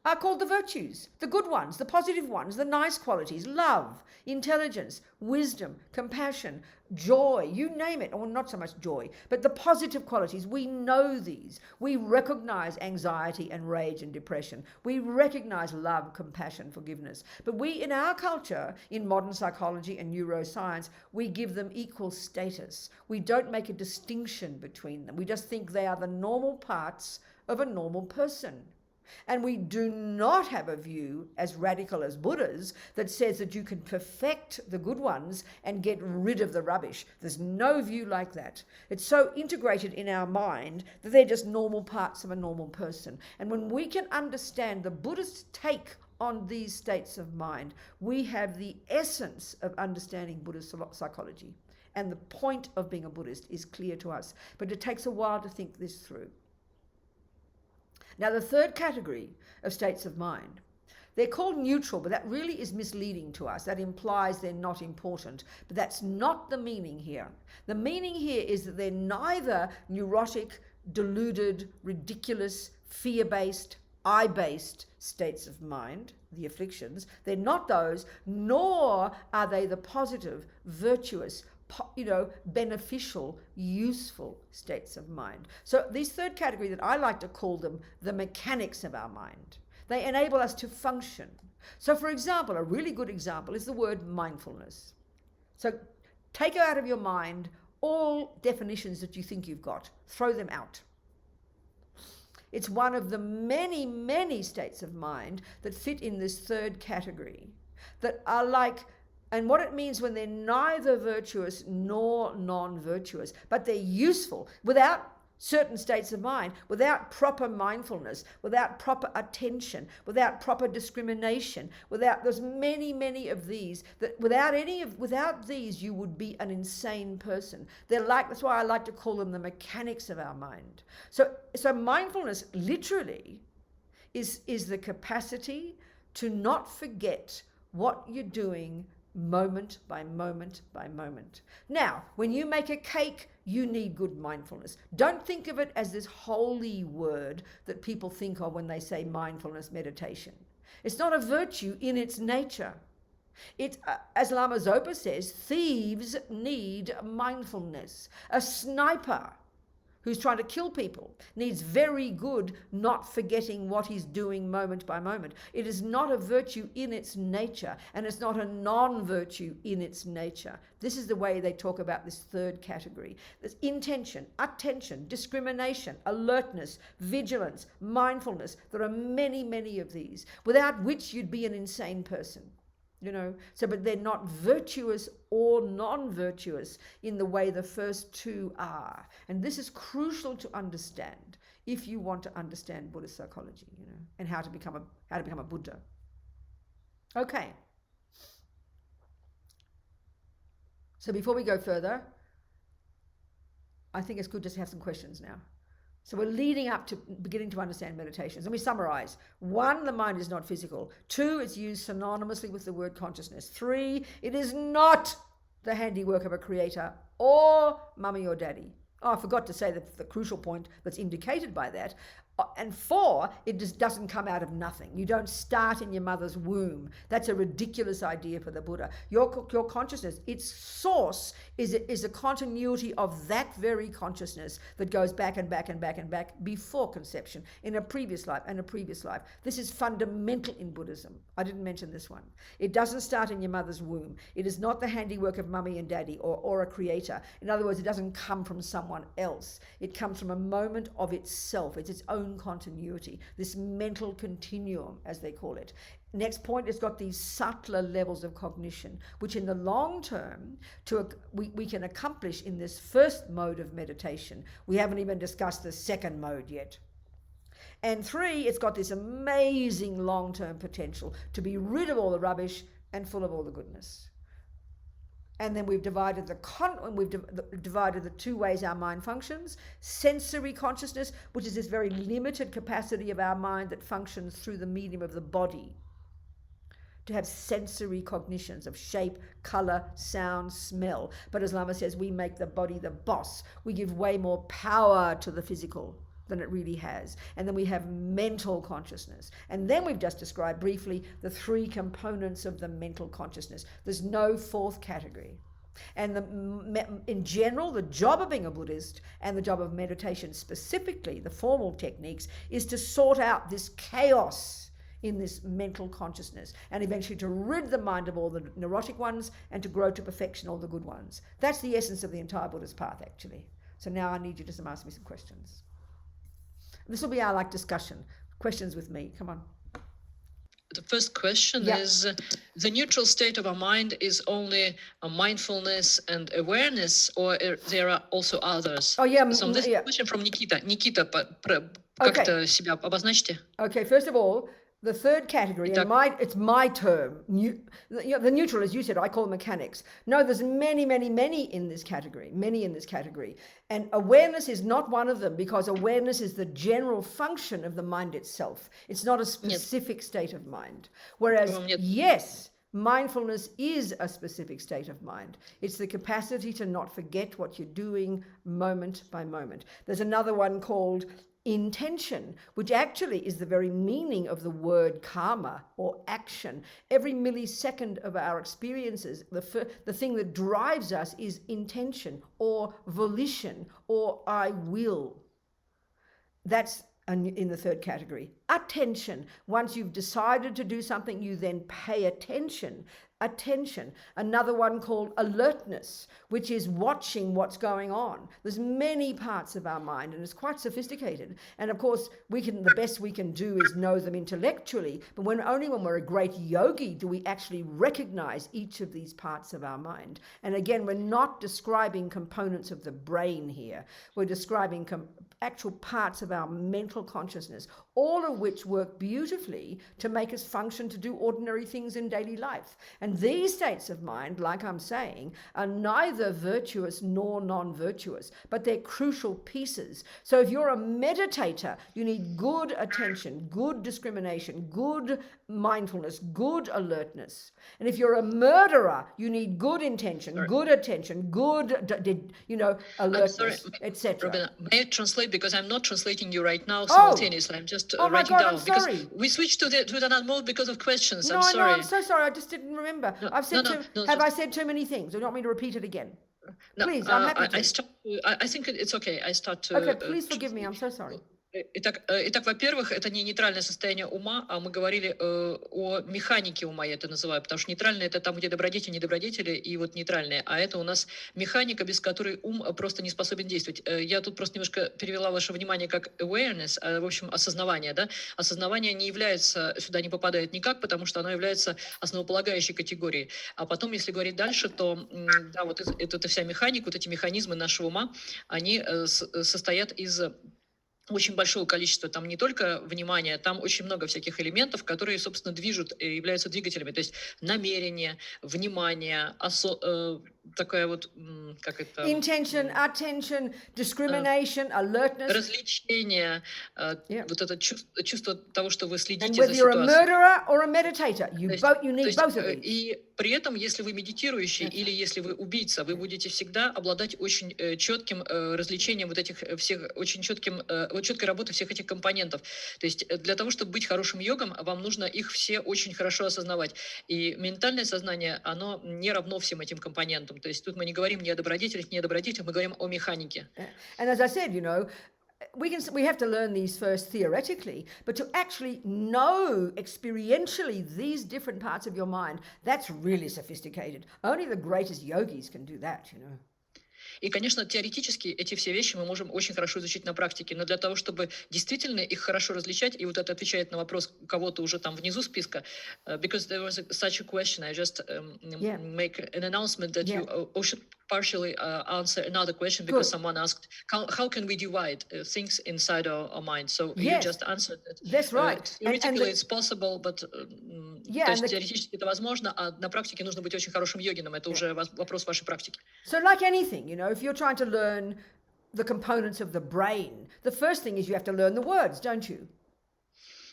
are called the virtues, the good ones, the positive ones, the nice qualities, love, intelligence, wisdom, compassion, joy, you name it, or not so much joy, but the positive qualities. We know these. We recognize anxiety and rage and depression. We recognize love, compassion, forgiveness. But we, in our culture, in modern psychology and neuroscience, we give them equal status. We don't make a distinction between them. We just think they are the normal parts of a normal person. And we do not have a view as radical as Buddha's that says that you can perfect the good ones and get rid of the rubbish. There's no view like that. It's so integrated in our mind that they're just normal parts of a normal person. And when we can understand the Buddhist take on these states of mind, we have the essence of understanding Buddhist psychology. And the point of being a Buddhist is clear to us. But it takes a while to think this through. Now, the third category of states of mind, they're called neutral, but that really is misleading to us. That implies they're not important, but that's not the meaning here. The meaning here is that they're neither neurotic, deluded, ridiculous, fear-based, I-based states of mind, the afflictions. They're not those, nor are they the positive, virtuous, beneficial, useful states of mind. So these third category that I like to call them the mechanics of our mind. They enable us to function. So for example, a really good example is the word mindfulness. So take out of your mind all definitions that you think you've got. Throw them out. It's one of the many, many states of mind that fit in this third category that are like, and what it means when they're neither virtuous nor non-virtuous, but they're useful without certain states of mind, without proper mindfulness, without proper attention, without proper discrimination, there's many, many of these that without these you would be an insane person. That's why I like to call them the mechanics of our mind. So mindfulness literally is the capacity to not forget what you're doing moment by moment by moment. Now, when you make a cake, you need good mindfulness. Don't think of it as this holy word that people think of when they say mindfulness meditation. It's not a virtue in its nature. It's, as Lama Zopa says, thieves need mindfulness. A sniper who's trying to kill people needs very good not forgetting what he's doing moment by moment. It is not a virtue in its nature, and it's not a non-virtue in its nature. This is the way they talk about this third category. There's intention, attention, discrimination, alertness, vigilance, mindfulness. There are many, many of these, without which you'd be an insane person. But they're not virtuous or non-virtuous in the way the first two are. And this is crucial to understand if you want to understand Buddhist psychology, and how to become a Buddha. Okay. So before we go further, I think it's good just to have some questions now. So we're leading up to beginning to understand meditations. Let me summarize. 1, the mind is not physical. 2, it's used synonymously with the word consciousness. 3, it is not the handiwork of a creator or mummy or daddy. Oh, I forgot to say that the crucial point that's indicated by that. And 4, it just doesn't come out of nothing. You don't start in your mother's womb. That's a ridiculous idea for the Buddha. Your consciousness, its source is a continuity of that very consciousness that goes back and back and back and back before conception, in a previous life and a previous life. This is fundamental in Buddhism. I didn't mention this one. It doesn't start in your mother's womb. It is not the handiwork of mummy and daddy or a creator. In other words, it doesn't come from someone else. It comes from a moment of itself. It's its own continuity, this mental continuum, as they call it. Next point, it's got these subtler levels of cognition, which in the long term we can accomplish in this first mode of meditation. We haven't even discussed the second mode yet. And 3, it's got this amazing long-term potential to be rid of all the rubbish and full of all the goodness. And then we've divided the 2 ways our mind functions. Sensory consciousness, which is this very limited capacity of our mind that functions through the medium of the body, to have sensory cognitions of shape, color, sound, smell. But as Lama says, we make the body the boss. We give way more power to the physical than it really has. And then we have mental consciousness. And then we've just described briefly the 3 components of the mental consciousness. There's no 4th category. And in general, the job of being a Buddhist and the job of meditation, specifically the formal techniques, is to sort out this chaos in this mental consciousness and eventually to rid the mind of all the neurotic ones and to grow to perfection all the good ones. That's the essence of the entire Buddhist path, actually. So now I need you to ask me some questions. This will be our discussion. Questions with me. Come on.
The first question is, the neutral state of our mind is only a mindfulness and awareness, or there are also others?
Oh, yeah.
So this question from Nikita. Nikita, как-то себя обозначьте.
Okay, first of all, the 3rd category, and it's my term. The neutral, as you said, I call mechanics. No, there's many in this category. And awareness is not one of them, because awareness is the general function of the mind itself. It's not a specific state of mind. Whereas, yes, mindfulness is a specific state of mind. It's the capacity to not forget what you're doing moment by moment. There's another one called intention, which actually is the very meaning of the word karma or action. Every millisecond of our experiences, the thing that drives us is intention or volition or I will. That's in the 3rd category. Attention. Once you've decided to do something, you then pay attention. Another one called alertness, which is watching what's going on. There's many parts of our mind, and it's quite sophisticated. And of course, the best we can do is know them intellectually, but only when we're a great yogi do we actually recognize each of these parts of our mind. And again, we're not describing components of the brain here. We're describing actual parts of our mental consciousness. all of which work beautifully to make us function to do ordinary things in daily life. And these states of mind, like I'm saying, are neither virtuous nor non-virtuous, but they're crucial pieces. So if you're a meditator, you need good attention, good discrimination, good mindfulness, good alertness. And if you're a murderer, you need good intention, good attention, good, alertness, etc.
Robina, may I translate, because I'm not translating you right now simultaneously. I'm just
Oh my
writing
God,
down.
I'm sorry.
Because we switched to another mode because of questions.
No,
I'm sorry.
no, I'm so sorry. I just didn't remember. Have I said too many things? Do you want me to repeat it again?
No,
Please, I'm happy to.
I think it's okay. I start to...
Okay, please forgive me. I'm so sorry.
Итак, во-первых, это не нейтральное состояние ума, а мы говорили о механике ума, я это называю, потому что нейтральное — это там, где добродетели, недобродетели, и вот нейтральное, а это у нас механика, без которой ум просто не способен действовать. Я тут просто немножко перевела ваше внимание как awareness, в общем, осознавание, да? Осознавание не является, сюда не попадает никак, потому что оно является основополагающей категорией. А потом, если говорить дальше, то, да, вот эта вся механика, вот эти механизмы нашего ума, они состоят из очень большого количества, там не только внимания, там очень много всяких элементов, которые, собственно, движут и являются двигателями. То есть намерение, внимание, такая вот, как это...
Intention, attention, discrimination, alertness.
Развлечение, вот это чувство того, что вы следите
And
за
whether you're a
ситуацией.
murderer or a meditator, you need both of these.
И при этом, если вы медитирующий или если вы убийца, вы будете всегда обладать очень четким развлечением вот этих всех, очень четкой работы всех этих компонентов. То есть для того, чтобы быть хорошим йогом, вам нужно их все очень хорошо осознавать. И ментальное сознание, оно не равно всем этим компонентам. То есть тут мы не говорим ни о добродетелях, ни о добродетелях, мы говорим о механике.
And as I said, we have to learn these first theoretically, but to actually know experientially these different parts of your mind, that's really sophisticated. Only the greatest yogis can do that,
И, конечно, теоретически эти все вещи мы можем очень хорошо изучить на практике, но для того, чтобы действительно их хорошо различать, и вот это отвечает на вопрос кого-то уже там внизу списка, because there was such a question, I just make an announcement that you should partially answer another question, because someone asked, how can we divide things inside our mind? So you just answered that.
That's right.
Theoretically it's possible, but то есть теоретически это возможно, а на практике нужно быть очень хорошим йогином. Это уже вопрос вашей практики.
So like anything, if you're trying to learn the components of the brain, the first thing is you have to learn the words, don't you?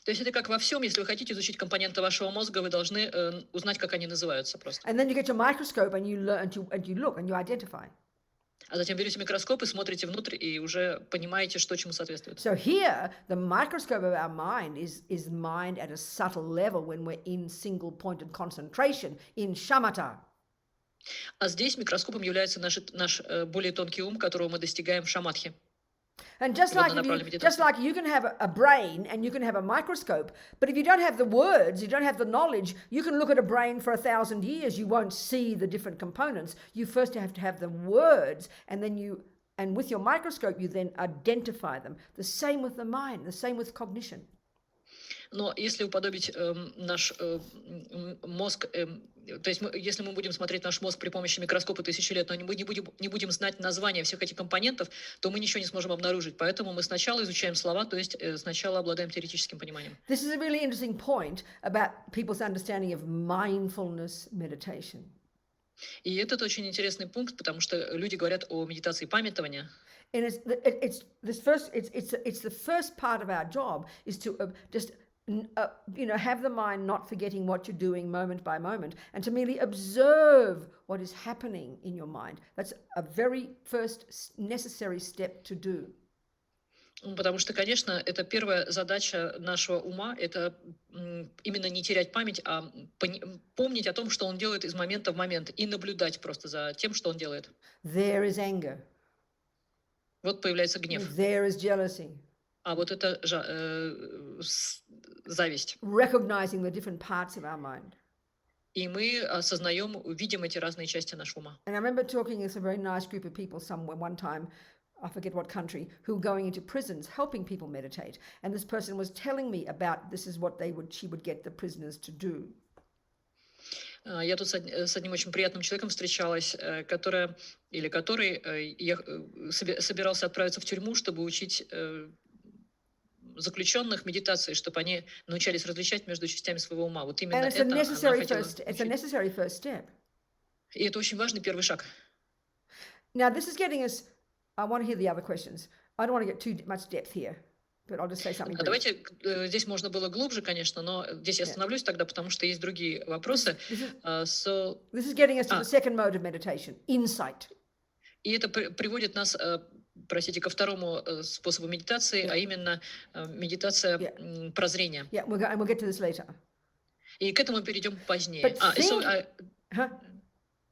То есть это как во всем, если вы хотите изучить компоненты вашего мозга, вы должны узнать, как они называются просто.
And then you get your microscope and you learn and you look and you identify.
А затем берете микроскоп и смотрите внутрь и уже понимаете, что чему соответствует.
So here, the microscope of our mind is mind at a subtle level when we're in single-pointed concentration in shamatha.
А здесь микроскопом является наш более тонкий ум, которого мы достигаем в шаматхе.
And just like you can have a brain and you can have a microscope, but if you don't have the words, you don't have the knowledge, you can look at a brain for 1,000 years, you won't see the different components. You first have to have the words, and then with your microscope, you then identify them. The same with the mind, the same with cognition.
Но если уподобить наш мозг, то есть если мы будем смотреть наш мозг при помощи микроскопа 1000 лет, но мы не будем знать названия всех этих компонентов, то мы ничего не сможем обнаружить. Поэтому мы сначала изучаем слова, то есть сначала обладаем теоретическим пониманием.
This is a really interesting point about people's understanding of mindfulness meditation.
И это очень интересный пункт, потому что люди говорят о медитации памятования.
And it's the first part of our job is to just have the mind not forgetting what you're doing moment by moment, and to merely observe what is happening in your mind. That's a very first necessary step to do.
Потому что, конечно, это первая задача нашего ума, это именно не терять память, а помнить о том, что он делает из момента в момент, и наблюдать просто за тем, что он делает.
There is anger.
Вот появляется гнев.
There is jealousy.
А вот это зависть.
Recognizing the different parts of our mind.
И мы осознаем, видим эти разные части нашего ума.
And I remember talking with a very nice group of people somewhere one time, I forget what country, who were going into prisons helping people meditate. And this person was telling me about this is what she would get the prisoners to do.
Я тут с одним очень приятным человеком встречалась, который собирался отправиться в тюрьму, чтобы учить заключенных медитации, чтобы они научались различать между частями своего ума. Вот именно
And it's a
это она
necessary
хотела
it's a
учить.
necessary first step.
И это очень важный первый шаг.
Now, this is getting us. I want to hear the other questions. I don't want to get too much depth here, but I'll just say something
А
brief.
давайте, здесь можно было глубже, конечно, но здесь я остановлюсь тогда, потому что есть другие вопросы.
This is getting us to the second mode of meditation, insight.
И это приводит нас, простите, ко второму способу медитации, а именно медитация прозрения.
Yeah, and we'll get to this later.
И к этому перейдем позднее.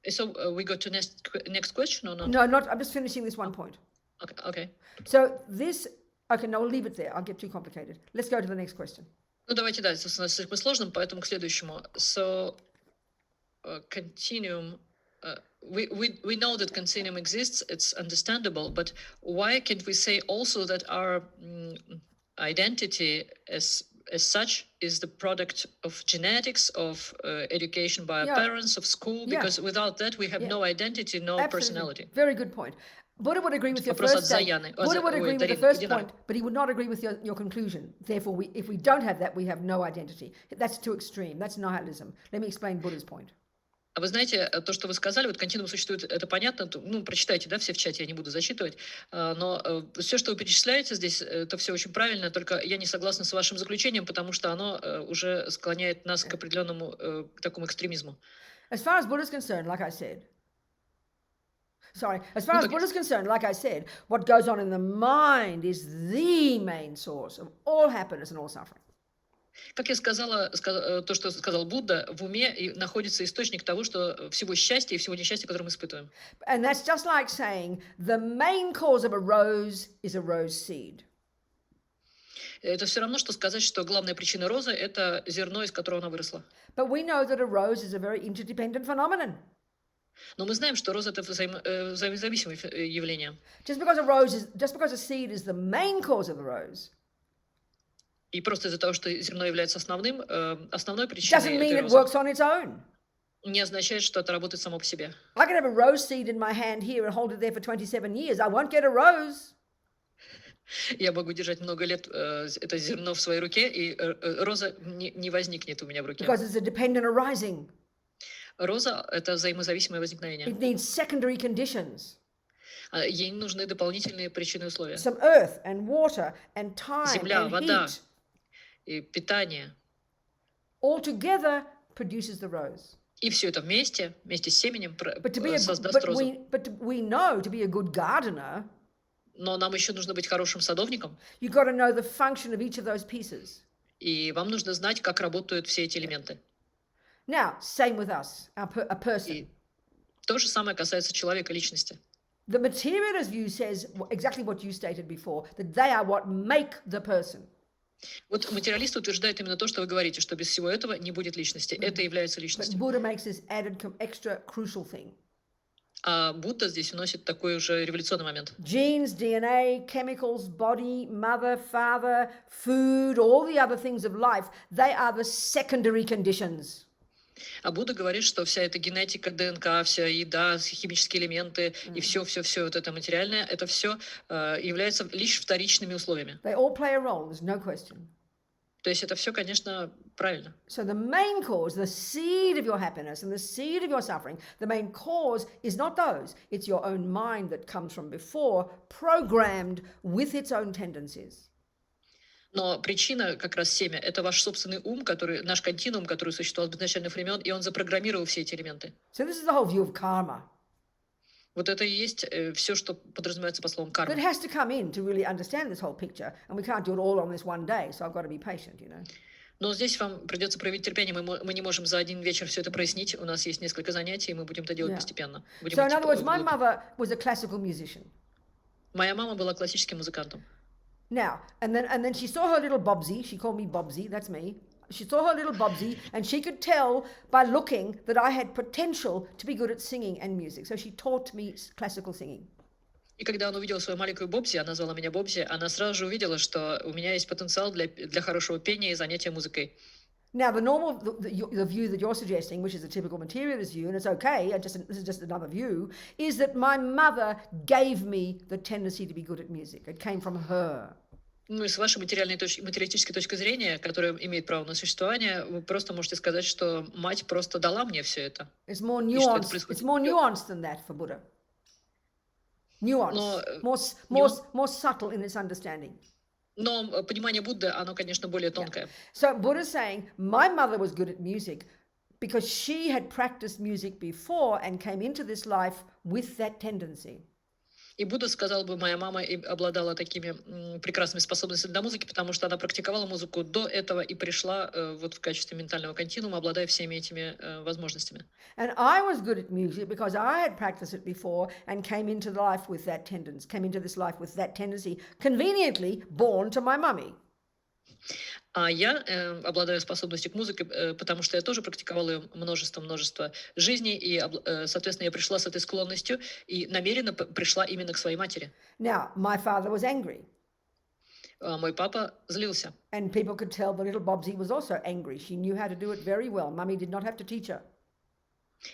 So we go to next question or not?
No, not. I'm just finishing this one point.
Okay.
So this. Okay, no, we'll leave it there. I'll get too complicated. Let's go to the next question.
Ну давайте дальше. У нас слишком сложным, поэтому к следующему. So continuum. We know that continuum exists. It's understandable, but why can't we say also that our identity as such is the product of genetics, of education by our parents, of school? Because without that, we have no identity, no personality.
Very good point. Buddha would agree with your first statement. Buddha would agree with the first point, but he would not agree with your conclusion. Therefore, if we don't have that, we have no identity. That's too extreme. That's nihilism. Let me explain Buddha's point.
А вы знаете, то, что вы сказали, вот континуум существует, это понятно, ну, прочитайте, да, все в чате, я не буду зачитывать, но все, что вы перечисляете здесь, это все очень правильно, только я не согласна с вашим заключением, потому что оно уже склоняет нас к определенному к такому экстремизму.
As far as Buddha's concerned, like I said, what goes on in the mind is the main source of all happiness and all suffering.
Как я сказала, то, что сказал Будда, в уме находится источник того, что всего счастья и всего несчастья, которое мы испытываем.
And that's just like saying the main cause of a rose is a rose seed.
Это все равно, что сказать, что главная причина розы – это зерно, из которого она выросла.
But we know that a rose is a very interdependent phenomenon.
Но мы знаем, что роза – это взаимозависимое явление.
Just because a seed is the main cause of the rose.
И просто из-за того, что зерно является основной
Doesn't
причиной
mean
этой
it works
розы,
on its own.
не означает, что это работает само по себе.
I can have a rose seed in my hand here and hold it there for 27 years. I won't get a rose.
Я могу держать много лет это зерно в своей руке, и роза не возникнет у меня в руке.
Because it's a dependent arising.
Роза – это взаимозависимое возникновение.
It needs secondary conditions.
Ей нужны дополнительные причины и условия.
Some earth and water and time
Земля,
and
вода
heat.
И питание.
All together produces the rose.
И все это вместе с семенем создаст
but
розу.
we know to be a good gardener,
Но нам еще нужно быть хорошим садовником,
you've got to know the function of each of those pieces.
и вам нужно знать, как работают все эти элементы.
Now, same with us, a person.
И то же самое касается человека, личности.
The materialist view says exactly what you stated before, that they are what make the person.
Вот материалист утверждает именно то, что вы говорите, что без всего этого не будет личности. Это является
But
личностью.
Buddha makes this added extra crucial thing.
А Будда здесь вносит такой уже революционный момент.
Genes, DNA, chemicals, body, mother, father, food, all the other things of life, they are the secondary conditions.
А Будда говорит, что вся эта генетика, ДНК, вся еда, химические элементы и все вот это материальное, это все является лишь вторичными условиями.
They all play a role, there's no question.
То есть это все, конечно, правильно.
So the main cause, the seed of your happiness and the seed of your suffering, the main cause is not those. It's your own mind that comes from before, programmed with its own tendencies.
Но причина, как раз семя, это ваш собственный ум, наш континуум, который существовал с изначальных времен, и он запрограммировал все эти элементы.
So this is the whole view of karma.
Вот это и есть все, что подразумевается по словам карма.
That has to come in to really understand this whole picture, and we can't do it all on this one day, so I've got to be patient, you know.
Но здесь вам придется проявить терпение. Мы не можем за один вечер все это прояснить. У нас есть несколько занятий, и мы будем это делать постепенно.
So in other words, my mother was a classical musician.
Моя мама была классическим музыкантом.
Now, and then she saw her little Bobsy. She called me Bobsy. That's me. She saw her little Bobsy, and she could tell by looking that I had potential to be good at singing and music. So she taught me classical singing.
И когда она увидела свою маленькую Бобси, она назвала меня Бобси, она сразу же увидела, что у меня есть потенциал для хорошего пения и занятия музыкой.
Now, the view that you're suggesting, which is a typical materialist view, and it's okay, this is just another view, is that my mother gave me the tendency to be good at music. It came from her.
Ну и с вашей материалистической точки зрения, которая имеет право на существование, вы просто можете сказать, что мать просто дала мне все это.
It's more
И что это
nuanced. It's
происходит.
more nuanced than that for Buddha. Nuance,
Но,
more subtle in its understanding.
но понимание Будды, оно, конечно, более тонкое.
So Buddha's saying, my mother was good at music because she had practiced music before and came into this life with that tendency.
И Будда сказал бы, моя мама обладала такими прекрасными способностями для музыки, потому что она практиковала музыку до этого и пришла вот в качестве ментального континуума, обладая всеми этими возможностями.
And I was good at music because I had practiced it before and came into life with that tendency, came into this life with that tendency, conveniently born to my mummy.
А я обладаю способностью к музыке, потому что я тоже практиковала ее множество жизней, и, соответственно, я пришла с этой склонностью и намеренно пришла именно к своей матери.
Now, my father was angry.
Мой папа злился.
And people could tell the little Bobsy was also angry. She knew how to do it very well. Mummy did not have to teach her.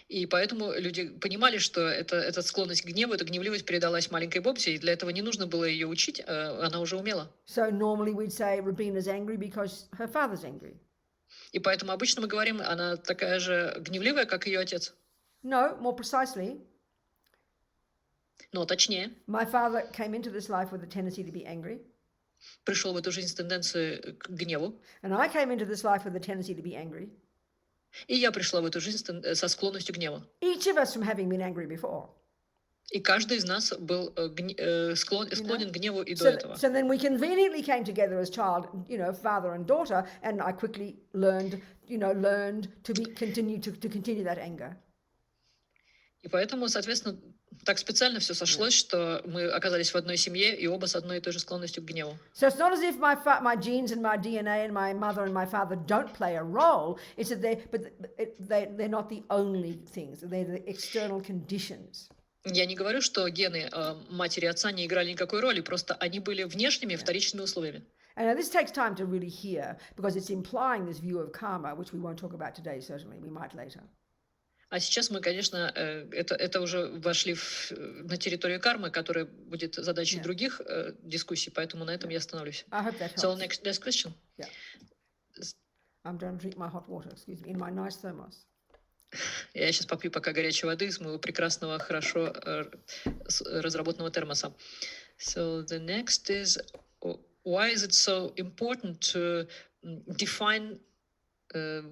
И поэтому люди понимали, что эта склонность к гневу, эта гневливость передалась маленькой Бобси, и для этого не нужно было ее учить, она уже умела.
So normally we'd say Robina's angry because her father's angry.
И поэтому обычно мы говорим, она такая же гневливая, как ее отец.
No, more precisely,
Но точнее,
my father came into this life with a tendency to be angry,
пришел в эту жизнь с тенденцией к гневу,
and I came into this life with a tendency to be angry.
и я пришла в эту жизнь со склонностью к гневу.
Each of us from having been angry before.
И каждый из нас был склонен к гневу и до этого.
So then we conveniently came together as child, father and daughter, and I quickly learned to continue that anger.
И поэтому, соответственно, так специально все сошлось, что мы оказались в одной семье и оба с одной и той же склонностью к гневу.
So it's not as if my genes and my DNA and my mother and my father don't play a role. It's that they're not the only things. They're the external conditions.
Я не говорю, что гены матери и отца не играли никакой роли, просто они были внешними, вторичными условиями.
And this takes time to really hear because it's implying this view of karma, which we won't talk about today, certainly. We might later.
А сейчас мы, конечно, это уже вошли на территорию кармы, которая будет задачей других дискуссий, поэтому на этом я остановлюсь.
I hope that helps.
So next question.
Yeah. I'm going to drink my hot water, in my nice thermos.
Я сейчас попью пока горячей воды из моего прекрасного, хорошо разработанного термоса. So the next is, why is it so important to define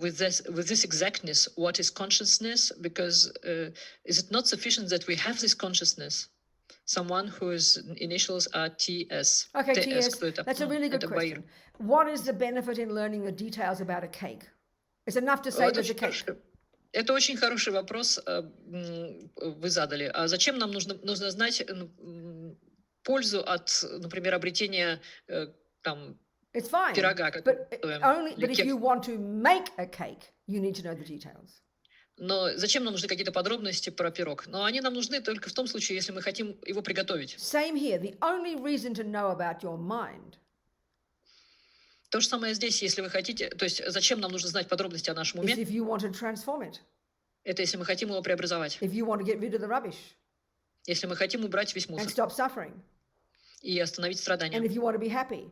with this exactness what is consciousness? Because is it not sufficient that we have this consciousness? Someone whose initials are TS.
Okay,
TS,
TS, that's a really good question. What is the benefit in learning the details about a cake? It's enough to say there's a cake.
Это очень хороший вопрос вы задали. А зачем нам нужно знать пользу от, например, обретения там
It's fine,
пирога?
but if you want to make a cake, you need to know the details.
Но зачем нам нужны какие-то подробности про пирог? Но они нам нужны только в том случае, если мы хотим его приготовить.
Same here. The only reason to know about your mind.
То же самое здесь, если вы хотите, то есть зачем нам нужно знать подробности о нашем уме?
If you want to transform it.
Это если мы хотим его преобразовать.
If you want to get rid of the rubbish.
Если мы хотим убрать весь мусор.
And stop suffering.
И остановить страдания.
And if you want to be happy.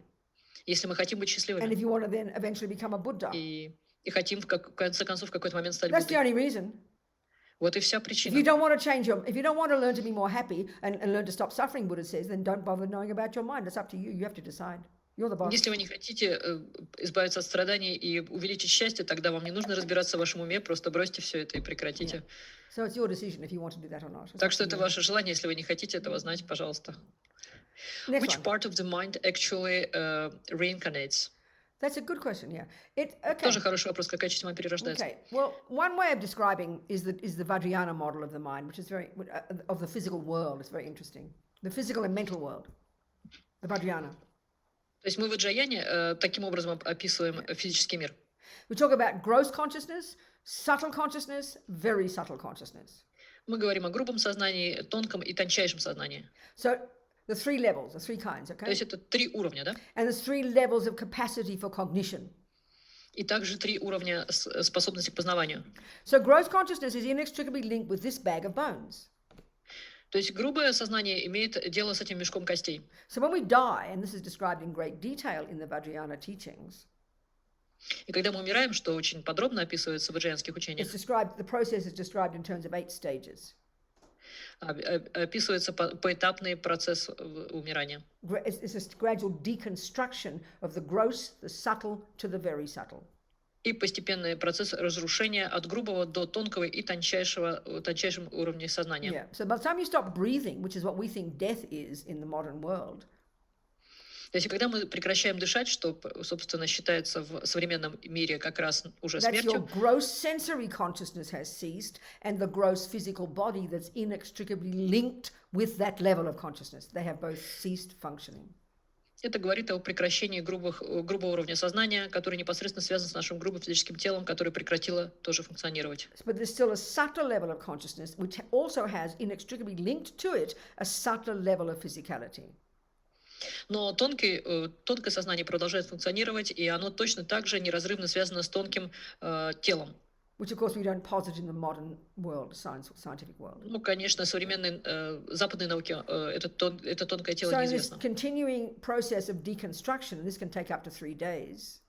Если мы хотим быть счастливыми.
And if you want to then eventually become a Buddha.
И хотим в конце концов в какой-то момент стать
That's the
Буддой.
only reason.
Вот и вся причина.
If you don't want to learn to be more happy and learn to stop suffering, Buddha says, then don't bother knowing about your mind. It's up to you. You have to decide. You're the boss.
Если вы не хотите избавиться от страданий и увеличить счастье, тогда вам не нужно разбираться в вашем уме, просто бросьте все это и прекратите.
So it's your decision if you want to do that or not.
Так что это ваше желание, если вы не хотите этого знать, пожалуйста. Which part of the mind actually reincarnates?
That's a good question, yeah.
Тоже хороший вопрос, какая часть ума перерождается.
Okay. Well, one way of describing is the Vajrayana model of the mind, which is of the physical world. It's very interesting. The physical and mental world. The Vajrayana.
То есть мы в Vajrayane таким образом описываем физический мир.
We talk about gross consciousness, subtle consciousness, very subtle consciousness.
Мы говорим о грубом сознании, тонком и тончайшем сознании.
So the three levels, the three kinds, okay?
То есть это 3 уровня, да?
And there's 3 levels of capacity for cognition.
И также 3 уровня способности к познаванию.
So gross consciousness is inextricably linked with this bag of bones.
То есть грубое сознание имеет дело с этим мешком костей.
So when we die, and this is described in great detail in the Vajrayana teachings,
И когда мы умираем, что очень подробно описывается в ваджраянских учениях,
it's described, the process is described in terms of 8 stages.
Описывается поэтапный процесс умирания.
It's a gradual deconstruction of the gross, the subtle, to the very subtle.
И постепенный процесс разрушения от грубого до тонкого и тончайшем уровне сознания.
Yeah. So by the time you stop breathing, which is what we think death is in the modern world,
То есть, когда мы прекращаем дышать, что, собственно, считается в современном мире как раз уже
that's your
смертью,
gross sensory consciousness has ceased, and the gross physical body that's inextricably linked with that level of consciousness. They have both ceased functioning.
это говорит о прекращении грубого уровня сознания, который непосредственно связан с нашим грубым физическим телом, которое прекратило тоже функционировать.
But there's still a subtle level of consciousness, which also has inextricably linked to it a subtle level of physicality.
Но тонкое сознание продолжает функционировать, и оно точно так же неразрывно связано с тонким телом.
Which, of course, we don't posit in the modern world, scientific world.
Ну, конечно, современной западной науке это тонкое тело
So in this
неизвестно.
continuing process of deconstruction, this can take up to 3 days.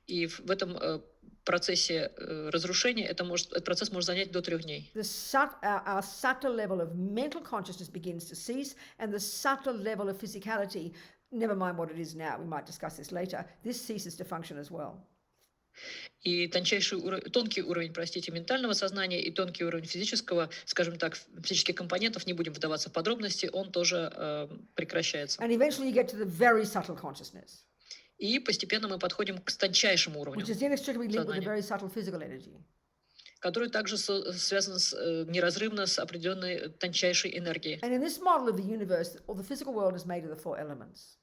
И в этом процессе разрушения этот процесс может занять до 3 дней.
Our subtle level of mental consciousness begins to cease, and the subtle level of physicality, never mind what it is now, we might discuss this later, this ceases to function as well.
И тонкий уровень, ментального сознания и тонкий уровень физического, скажем так, физических компонентов, не будем вдаваться в подробности, он тоже прекращается.
And eventually you get to the very subtle consciousness,
И постепенно мы подходим к тончайшему уровню
which is inextricably linked with the
сознания,
very subtle physical energy.
который также связан неразрывно с определенной тончайшей энергией.
And in this model of the universe, the physical world is made of the 4 elements.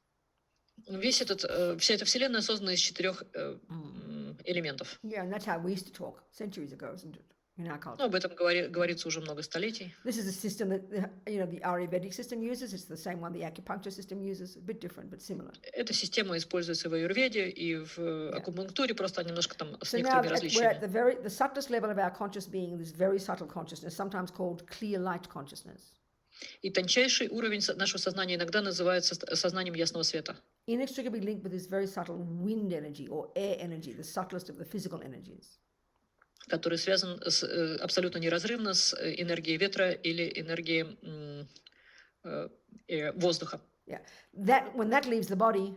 Вся эта вселенная создана из 4 элементов.
Yeah, and that's how we used to talk centuries ago, isn't it, in our culture?
Но об этом говорится уже много столетий.
This is a system that the Ayurvedic system uses. It's the same one the acupuncture system uses. A bit different, but similar.
Эта система используется в аюрведе и в акупунктуре, просто немножко там с
So now
некоторыми
we're at
различиями.
the subtlest level of our conscious being, this very subtle consciousness, sometimes called clear light consciousness.
И тончайший уровень нашего сознания иногда называется сознанием ясного света,
Inextricably linked with this very subtle wind energy or air energy, the subtlest of the physical energies.
который связан абсолютно неразрывно с энергией ветра или энергией воздуха.
Yeah, when that leaves the body.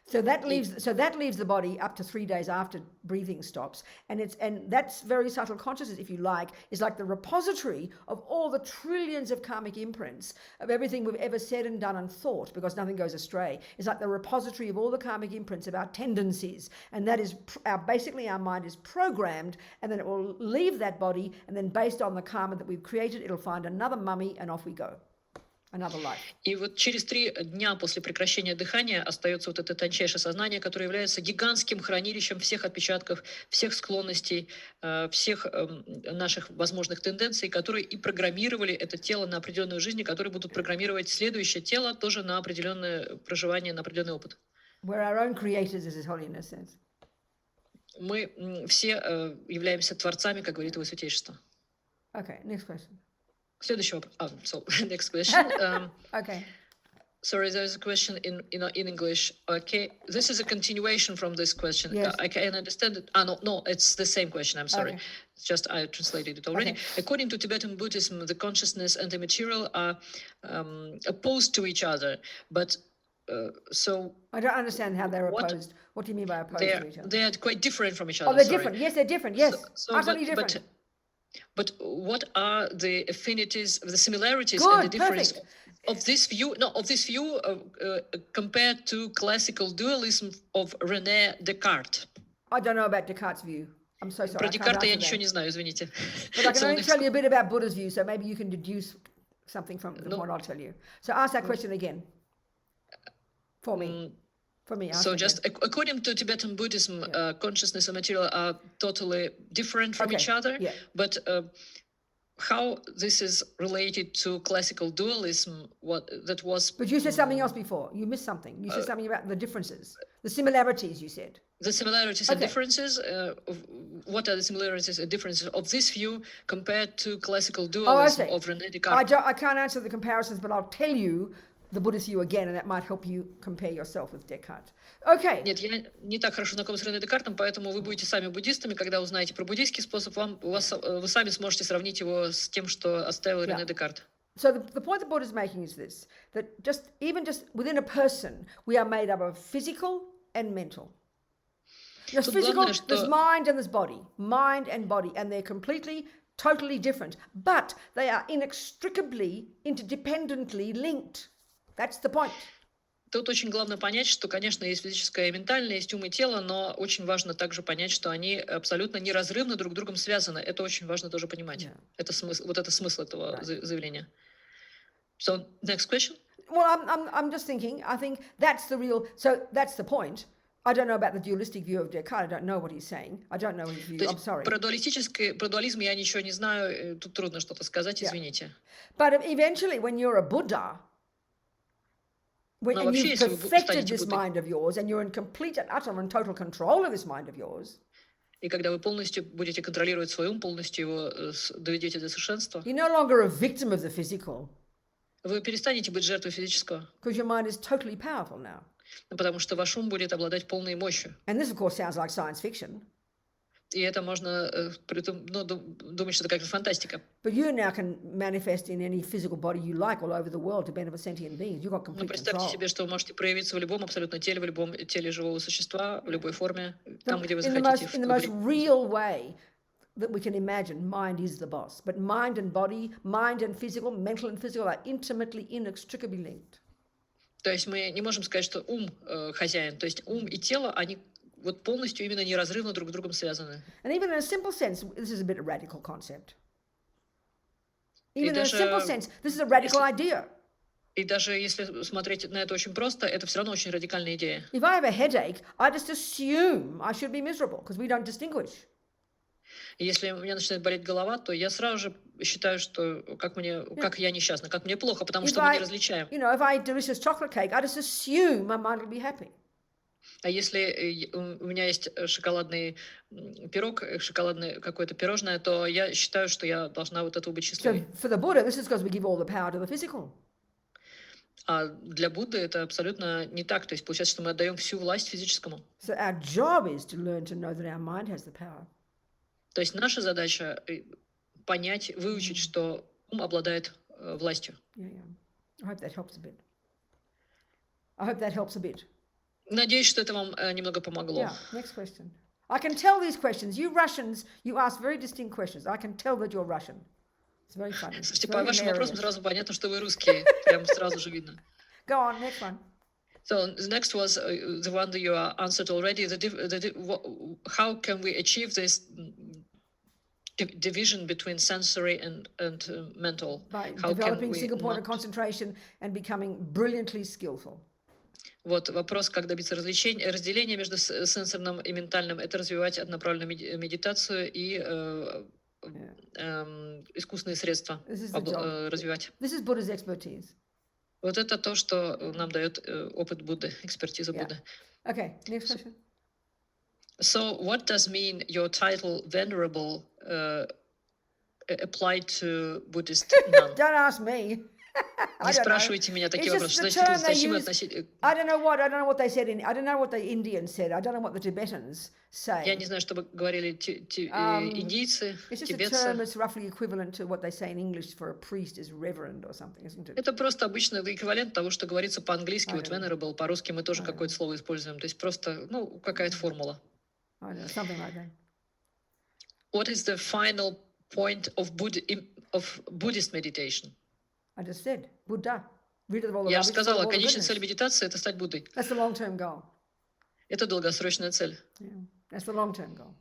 So that leaves the body up to 3 days after breathing stops, and that's very subtle consciousness, if you like, is like the repository of all the trillions of karmic imprints of everything we've ever said and done and thought, because nothing goes astray. It's like the repository of all the karmic imprints of our tendencies, and that is basically our mind is programmed, and then it will leave that body, and then based on the karma that we've created, it'll find another mummy, and off we go. Another life.
И вот через 3 дня после прекращения дыхания остается вот это тончайшее сознание, которое является гигантским хранилищем всех отпечатков, всех склонностей, всех наших возможных тенденций, которые и программировали это тело на определенную жизнь, и которые будут программировать следующее тело тоже на определенное проживание, на определенный опыт.
We're our own creators, as His Holiness says.
Мы все являемся творцами, как говорит Его Святейшество.
Okay, next question.
Следующий вопрос. So next question.
Okay.
Sorry, there's a question in English. Okay, this is a continuation from this question.
Yes.
I can understand it. No, it's the same question. I'm sorry.
Okay.
It's just I translated it already.
Okay.
According to Tibetan Buddhism, the consciousness and the material are opposed to each other. But so
I don't understand how they're
What?
opposed. What do you mean by opposed to each other?
they are quite different from each other.
Oh, they're
sorry.
different. Yes, they're different. Yes, utterly
but
different.
But what are the affinities, the similarities,
Good,
and the difference
perfect.
of this view? No, of this view compared to classical dualism of René Descartes.
I don't know about Descartes' view. I'm so sorry.
Про
I can't
Декарта я
answer
ничего
that.
не знаю, извините.
But I
It's
can only
only-
tell you a bit about Buddha's view, so maybe you can deduce something from what I'll tell you. So ask that question again. For me. For me. Ask
So
it
just
again.
according to Tibetan Buddhism, consciousness and material are totally different from
Okay,
each other.
yeah.
But how this is related to classical dualism, what that was
But you said something else before. You missed something. You said something about the differences, the similarities, you said.
the similarities and
Okay.
differences. What are the similarities and differences of this view compared to classical
Oh, I
dualism
see.
of René Descartes?
I can't answer the comparisons, but I'll tell you the Buddhist view again, and that might help you compare yourself with Descartes. Okay.
Нет, я не так хорошо знаком с Рене Декартом, поэтому вы будете сами буддистами, когда узнаете про буддийский способ, вы сами сможете сравнить его с тем, что оставил
Yeah.
Рене Декарт.
So the point the Buddha is making is this, that even just within a person, we are made up of physical and mental. There's
Тут
physical,
главное,
there's
что
mind and there's body. Mind and body, and they're completely, totally different. But they are inextricably, interdependently linked. That's the point.
тут очень главное понять, что, конечно, есть физическое и ментальное, есть ум и тело, но очень важно также понять, что они абсолютно неразрывно друг с другом связаны. Это очень важно тоже понимать.
Yeah.
Это смысл, вот это смысл этого
Right.
заявления. So, next question.
Well, I'm just thinking, I think that's the real, so that's the point. I don't know about the dualistic view of Descartes. I don't know what he's saying. I don't know his view.
То
I'm
есть
sorry.
про дуализм я ничего не знаю, тут трудно что-то сказать,
Yeah.
извините.
But eventually, when you're a Buddha,
Но
and
вообще,
you've
если вы
perfected
станете
this
Буддой,
mind of yours, and you're in complete and utter and total control of this mind of yours,
и когда вы полностью будете контролировать свой ум, полностью его доведете до совершенства,
you're no longer a victim of the physical,
вы перестанете быть жертвой физического,
because your mind is totally powerful now.
потому что ваш ум будет обладать полной мощью.
And this, of course, sounds like science fiction.
И это можно думать, что это как-то фантастика.
But you now can manifest in any physical body you like all over the world to benefit sentient beings. You've got
Но
complete
представьте
control.
себе, что вы можете проявиться в любом абсолютно теле, в любом теле живого существа, в любой форме, там, где вы
In the
захотите.
in the most real way that we can imagine, mind is the boss. But mind and body, mind and physical, mental and physical are intimately, inextricably linked.
То есть мы не можем сказать, что ум хозяин. То есть ум и тело, они вот полностью именно неразрывно друг с другом связаны.
And even in a simple sense, this is a bit of a radical concept. Even in a
даже
simple sense, this is a radical idea.
И даже если смотреть на это очень просто, это все равно очень радикальная идея.
If I have a headache, I just assume I should be miserable because we don't distinguish.
И если у меня начинает болеть голова, то я сразу же считаю, что как я несчастна, как мне плохо, потому что мы не различаем.
If I eat delicious chocolate cake, I just assume my mind will be happy.
А если у меня есть шоколадный пирог, шоколадное какое-то пирожное, то я считаю, что я должна вот этого быть
So
счастливой.
for the Buddha, this is because we give all the power to the physical.
А для Будды это абсолютно не так. То есть получается, что мы отдаем всю власть физическому.
So our job is to learn to know that our mind has the power.
То есть наша задача понять, выучить, что ум обладает властью.
Yeah. I hope that helps a bit. I hope that helps a bit.
Надеюсь, что это вам немного помогло.
Yeah, next question. I can tell these questions. You Russians, you ask very distinct questions. I can tell that you're Russian. It's very funny. It's
Слушайте, по
very
вашим вопросам
hilarious.
сразу понятно, что вы русские. Прям сразу же видно.
Go on, next one.
So the next was the one that you answered already. How can we achieve this division between sensory and mental?
By
How can
developing
we
single point of
not-
concentration and becoming brilliantly skillful.
Вот вопрос, как добиться разделения между сенсорным и ментальным, это развивать однонаправленную медитацию и искусственные средства
This is the job.
развивать.
This is Buddha's expertise.
Вот это то, что нам дает опыт Будды, экспертиза
Yeah.
Будды.
Okay, next question.
So, what does mean your title venerable applied to Buddhist nun?
Don't ask me. I
Не
don't know.
спрашивайте меня такие
It's
вопросы.
just the
Значит,
term they
значимо
use.
относить...
I don't know what they said I don't know what the Indians said. I don't know what the Tibetans say.
Я не знаю, что бы говорили индийцы,
It's just a term
тибетцы.
that's roughly equivalent to what they say in English for a priest is reverend or something, isn't it?
Это просто обычно эквивалент того, что говорится по-английски. Вот
Понятно.
venerable, по-русски мы тоже какое-то слово используем. То есть просто, какая-то формула.
I don't know, something like that.
What is the final point of Buddhist meditation?
I just said, Buddha. Rid of all the
Я же
rubbish, full of
сказала,
all the
конечная
goodness.
цель медитации – это стать Буддой.
That's the long-term goal.
Это долгосрочная цель.
Yeah, that's the long-term goal.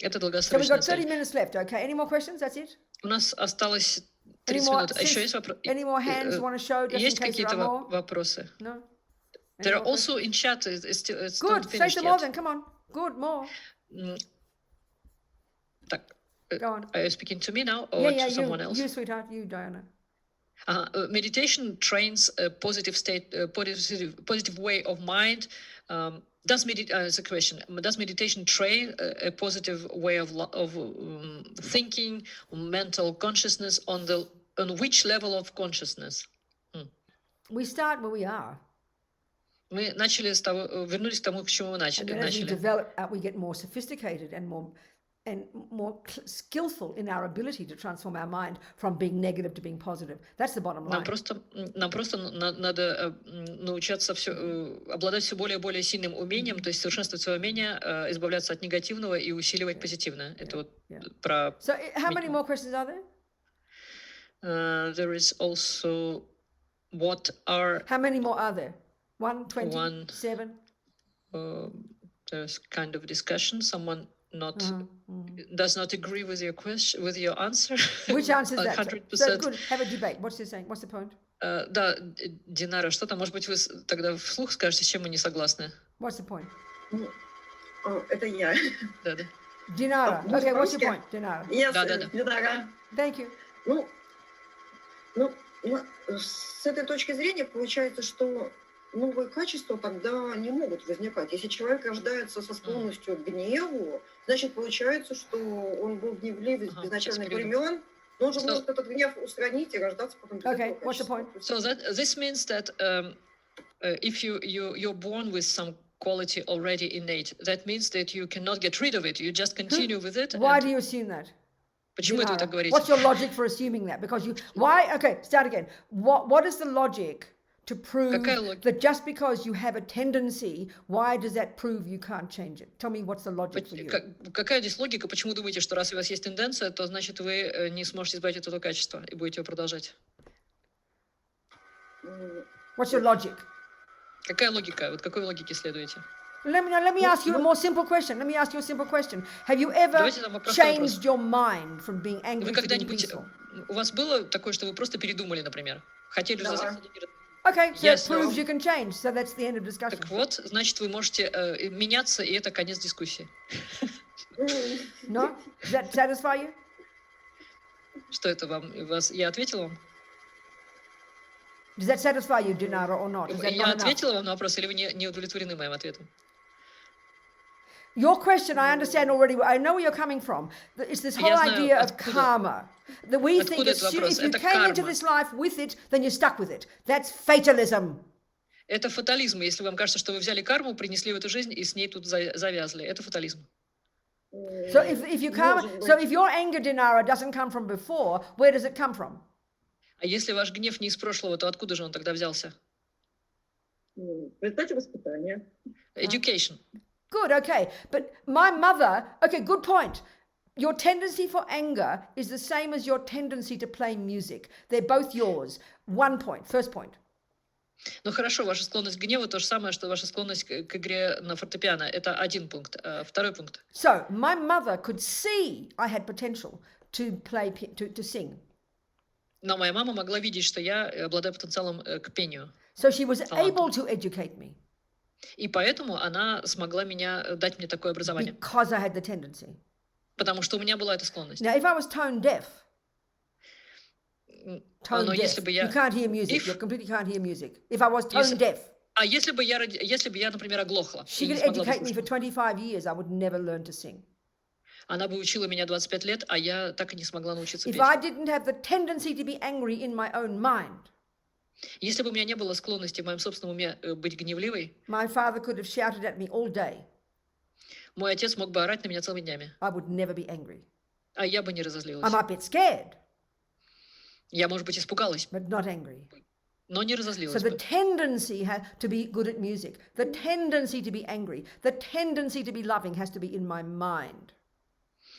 Это
So we've
долгосрочная
got 30
цель.
minutes left. Okay, any more questions? That's it?
У нас осталось
Any
30
more,
минут. А еще есть вопросы?
any more hands you want to show just in
Есть
case there
какие-то
are more?
вопросы?
No? Any
There are
more
also in chat. It's
Good,
not
say
finished
some more
yet.
then, come on. Good, more.
Так,
Go on.
Are you speaking to me now or
Yeah,
to someone else?
you, sweetheart, you, Diana.
Meditation trains a positive state, positive way of mind. It's a question. Does meditation train a positive way of thinking, mental consciousness on which level of consciousness?
We start where we are.
Мы начали вернулись к тому, к чему мы
And then as we
начали.
develop, we get more sophisticated and more skillful in our ability to transform our mind from being negative to being positive. That's the bottom line.
Нам просто надо научаться обладать все более и более сильным умением, то есть совершенствовать свое умение, избавляться от негативного и усиливать позитивное. Это вот про...
So how many more questions are there?
There is also
How many more are there? 1, 20, 7?
There's kind of discussion. Someone does not agree with your question, with your answer.
Which answer is that?
100%.
So good, have a debate. What's he saying? What's the point?
Да, Динара, что там? Может быть, вы тогда вслух скажете, с чем мы не согласны?
What's the point?
Это я.
Да.
Dinara. Okay, what's your point, Dinara?
Yes,
Да.
Dinara.
Thank you.
С этой точки зрения получается, что новые качества тогда не могут возникать. Если человек рождается со склонностью к гневу, значит, получается, что он был гневлив из изначальных времен, но он же может этот гнев устранить и рождаться потом.
Okay, what's the point?
So this means that if you're born with some quality already innate, that means that you cannot get rid of it. You just continue with it.
Why do you assume that?
Почему это вы так говорите?
What's your logic for assuming that? Because why? Okay, start again. What is the logic to prove that just because you have a tendency, why does that prove you can't change it? Tell me what's the logic for you.
Какая здесь логика? Почему думаете, что раз у вас есть тенденция, то значит вы не сможете избавить от этого качества и будете его продолжать?
What's your logic?
Какая логика? Вот какой логике следуете?
Let me ask you a more simple question. Have you ever changed your mind from being angry to being peaceful?
У вас было такое, что вы просто передумали, например? Хотели разозлиться?
Okay, so it proves you can change. So that's the end of discussion.
Так вот, значит, вы можете меняться, и это конец дискуссии.
No? Does that satisfy you?
Что это вам? Я ответила вам?
Does that satisfy you, Dinara, or not?
Я ответила вам на вопрос, или вы не удовлетворены моим ответом?
Your question, I understand already. I know where you're coming from. It's this whole idea of karma. That we think if you came into this life with it, then you're stuck with it. That's fatalism.
Это фатализм. Если вам кажется, что вы взяли карму, принесли в эту жизнь и с ней тут завязли. Это фатализм.
So if your anger, Dinara, doesn't come from before, where does it come from?
А если ваш гнев не из прошлого, то откуда же он тогда взялся? Education.
Good, okay. But my mother, okay, good point. Your tendency for anger is the same as your tendency to play music. They're both yours. 1 point, first point.
Ну хорошо, ваша склонность к гневу то же самое, что ваша склонность к игре на фортепиано. Это 1 пункт. Второй пункт.
So, my mother could see I had potential to play, to sing.
Но моя мама могла видеть, что я обладаю потенциалом к пению.
So she was able to educate me.
И поэтому она смогла дать мне такое образование.
Because I had the tendency.
Потому что у меня была эта склонность.
Now, if I was tone deaf, you can't hear music. You completely can't hear music. If I was tone deaf,
а если бы я, например, оглохла,
she could educate me for 25 years. I would never learn to sing.
Она бы учила меня 25 лет, а я так и не смогла научиться петь.
If I didn't have the tendency to be angry in my own mind,
если бы у меня не было склонности в моем собственном уме быть гневливой,
my father could have shouted at me all day.
Мой отец мог бы орать на меня целыми днями.
I would never be angry.
А я бы не разозлилась.
I might be scared.
Я, может быть, испугалась.
But not angry.
Но не разозлилась.
So the tendency to be good at music, the tendency to be angry, the tendency to be loving has to be in my mind.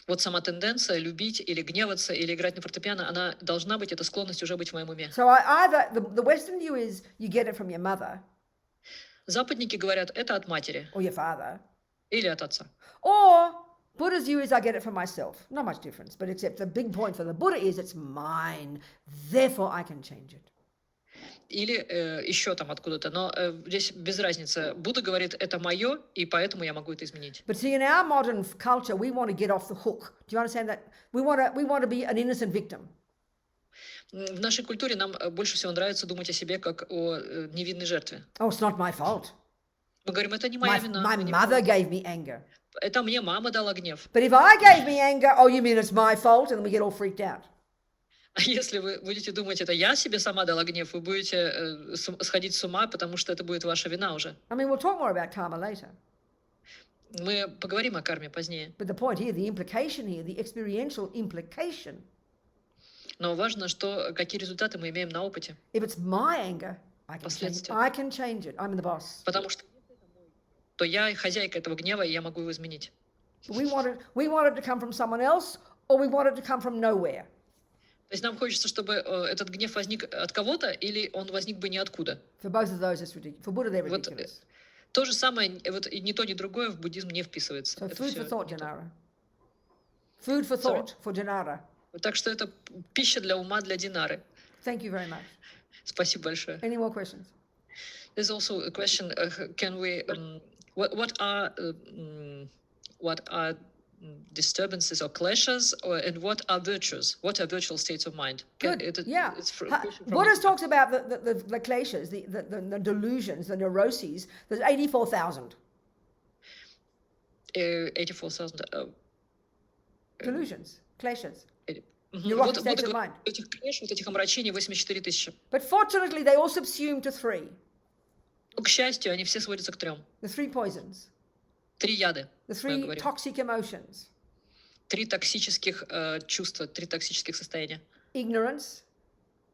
Вот сама тенденция любить или гневаться или играть на фортепиано, она должна быть, эта склонность уже быть в моем уме.
So either the Western view is you get it from your mother.
Западники говорят, это от матери.
Or your father.
Или от отца.
Or Buddha's view is I get it from myself. Not much difference, but except the big point for the Buddha is it's mine. Therefore I can change it.
или еще там откуда-то. Но здесь без разницы. Будда говорит, это мое, и поэтому я могу это изменить.
But see, in our modern culture, we want to get off the hook. Do you understand that? We want to be an innocent victim.
В нашей культуре нам больше всего нравится думать о себе как о невинной жертве.
Oh, it's not my fault.
Мы говорим, это не моя вина.
My mother gave me anger.
Это мне мама дала гнев.
But if I gave me anger, oh, you mean it's my fault? And we get all freaked out.
А если вы будете думать, это я себе сама дала гнев, вы будете сходить с ума, потому что это будет ваша вина уже.
I mean, we'll talk more about karma later.
Мы поговорим о карме позднее.
But the point here, the implication here, the experiential implication.
Но важно, что какие результаты мы имеем на опыте.
If it's my anger, I
Последствия.
can change it. I'm the boss.
Потому что то я хозяйка этого гнева, и я могу его изменить.
We want it to come from someone else, or we want it to come from nowhere.
То есть нам хочется, чтобы этот гнев возник от кого-то, или он возник бы ниоткуда.
For both of those, it's ridiculous. For Buddha, they're
Вот
ridiculous.
то же самое, вот и ни то, ни другое в буддизм не вписывается.
So
Это
food
всё
for thought,
не то.
Janara. Food for
Sorry?
thought for Janara.
Так что это пища для ума, для Динары.
Thank you very much.
Спасибо большое.
Any more questions?
There's also a question: can we? What are disturbances or clashes, and what are virtues? What are virtual states of mind?
Good. Yeah.
It's
Buddha talks about the kleshas, the delusions, the neuroses. There's 84,000
84,000.
delusions, kleshas.
Вот
Neurotic states of mind.
этих клеш, вот этих омрачений 84 тысячи.
But fortunately, they all subsume to 3.
Но, к счастью, они все сводятся к 3.
The 3 poisons,
3 яды.
the
мы
3
говорим.
toxic emotions:
3 токсических чувства, 3 токсических состояния.
ignorance,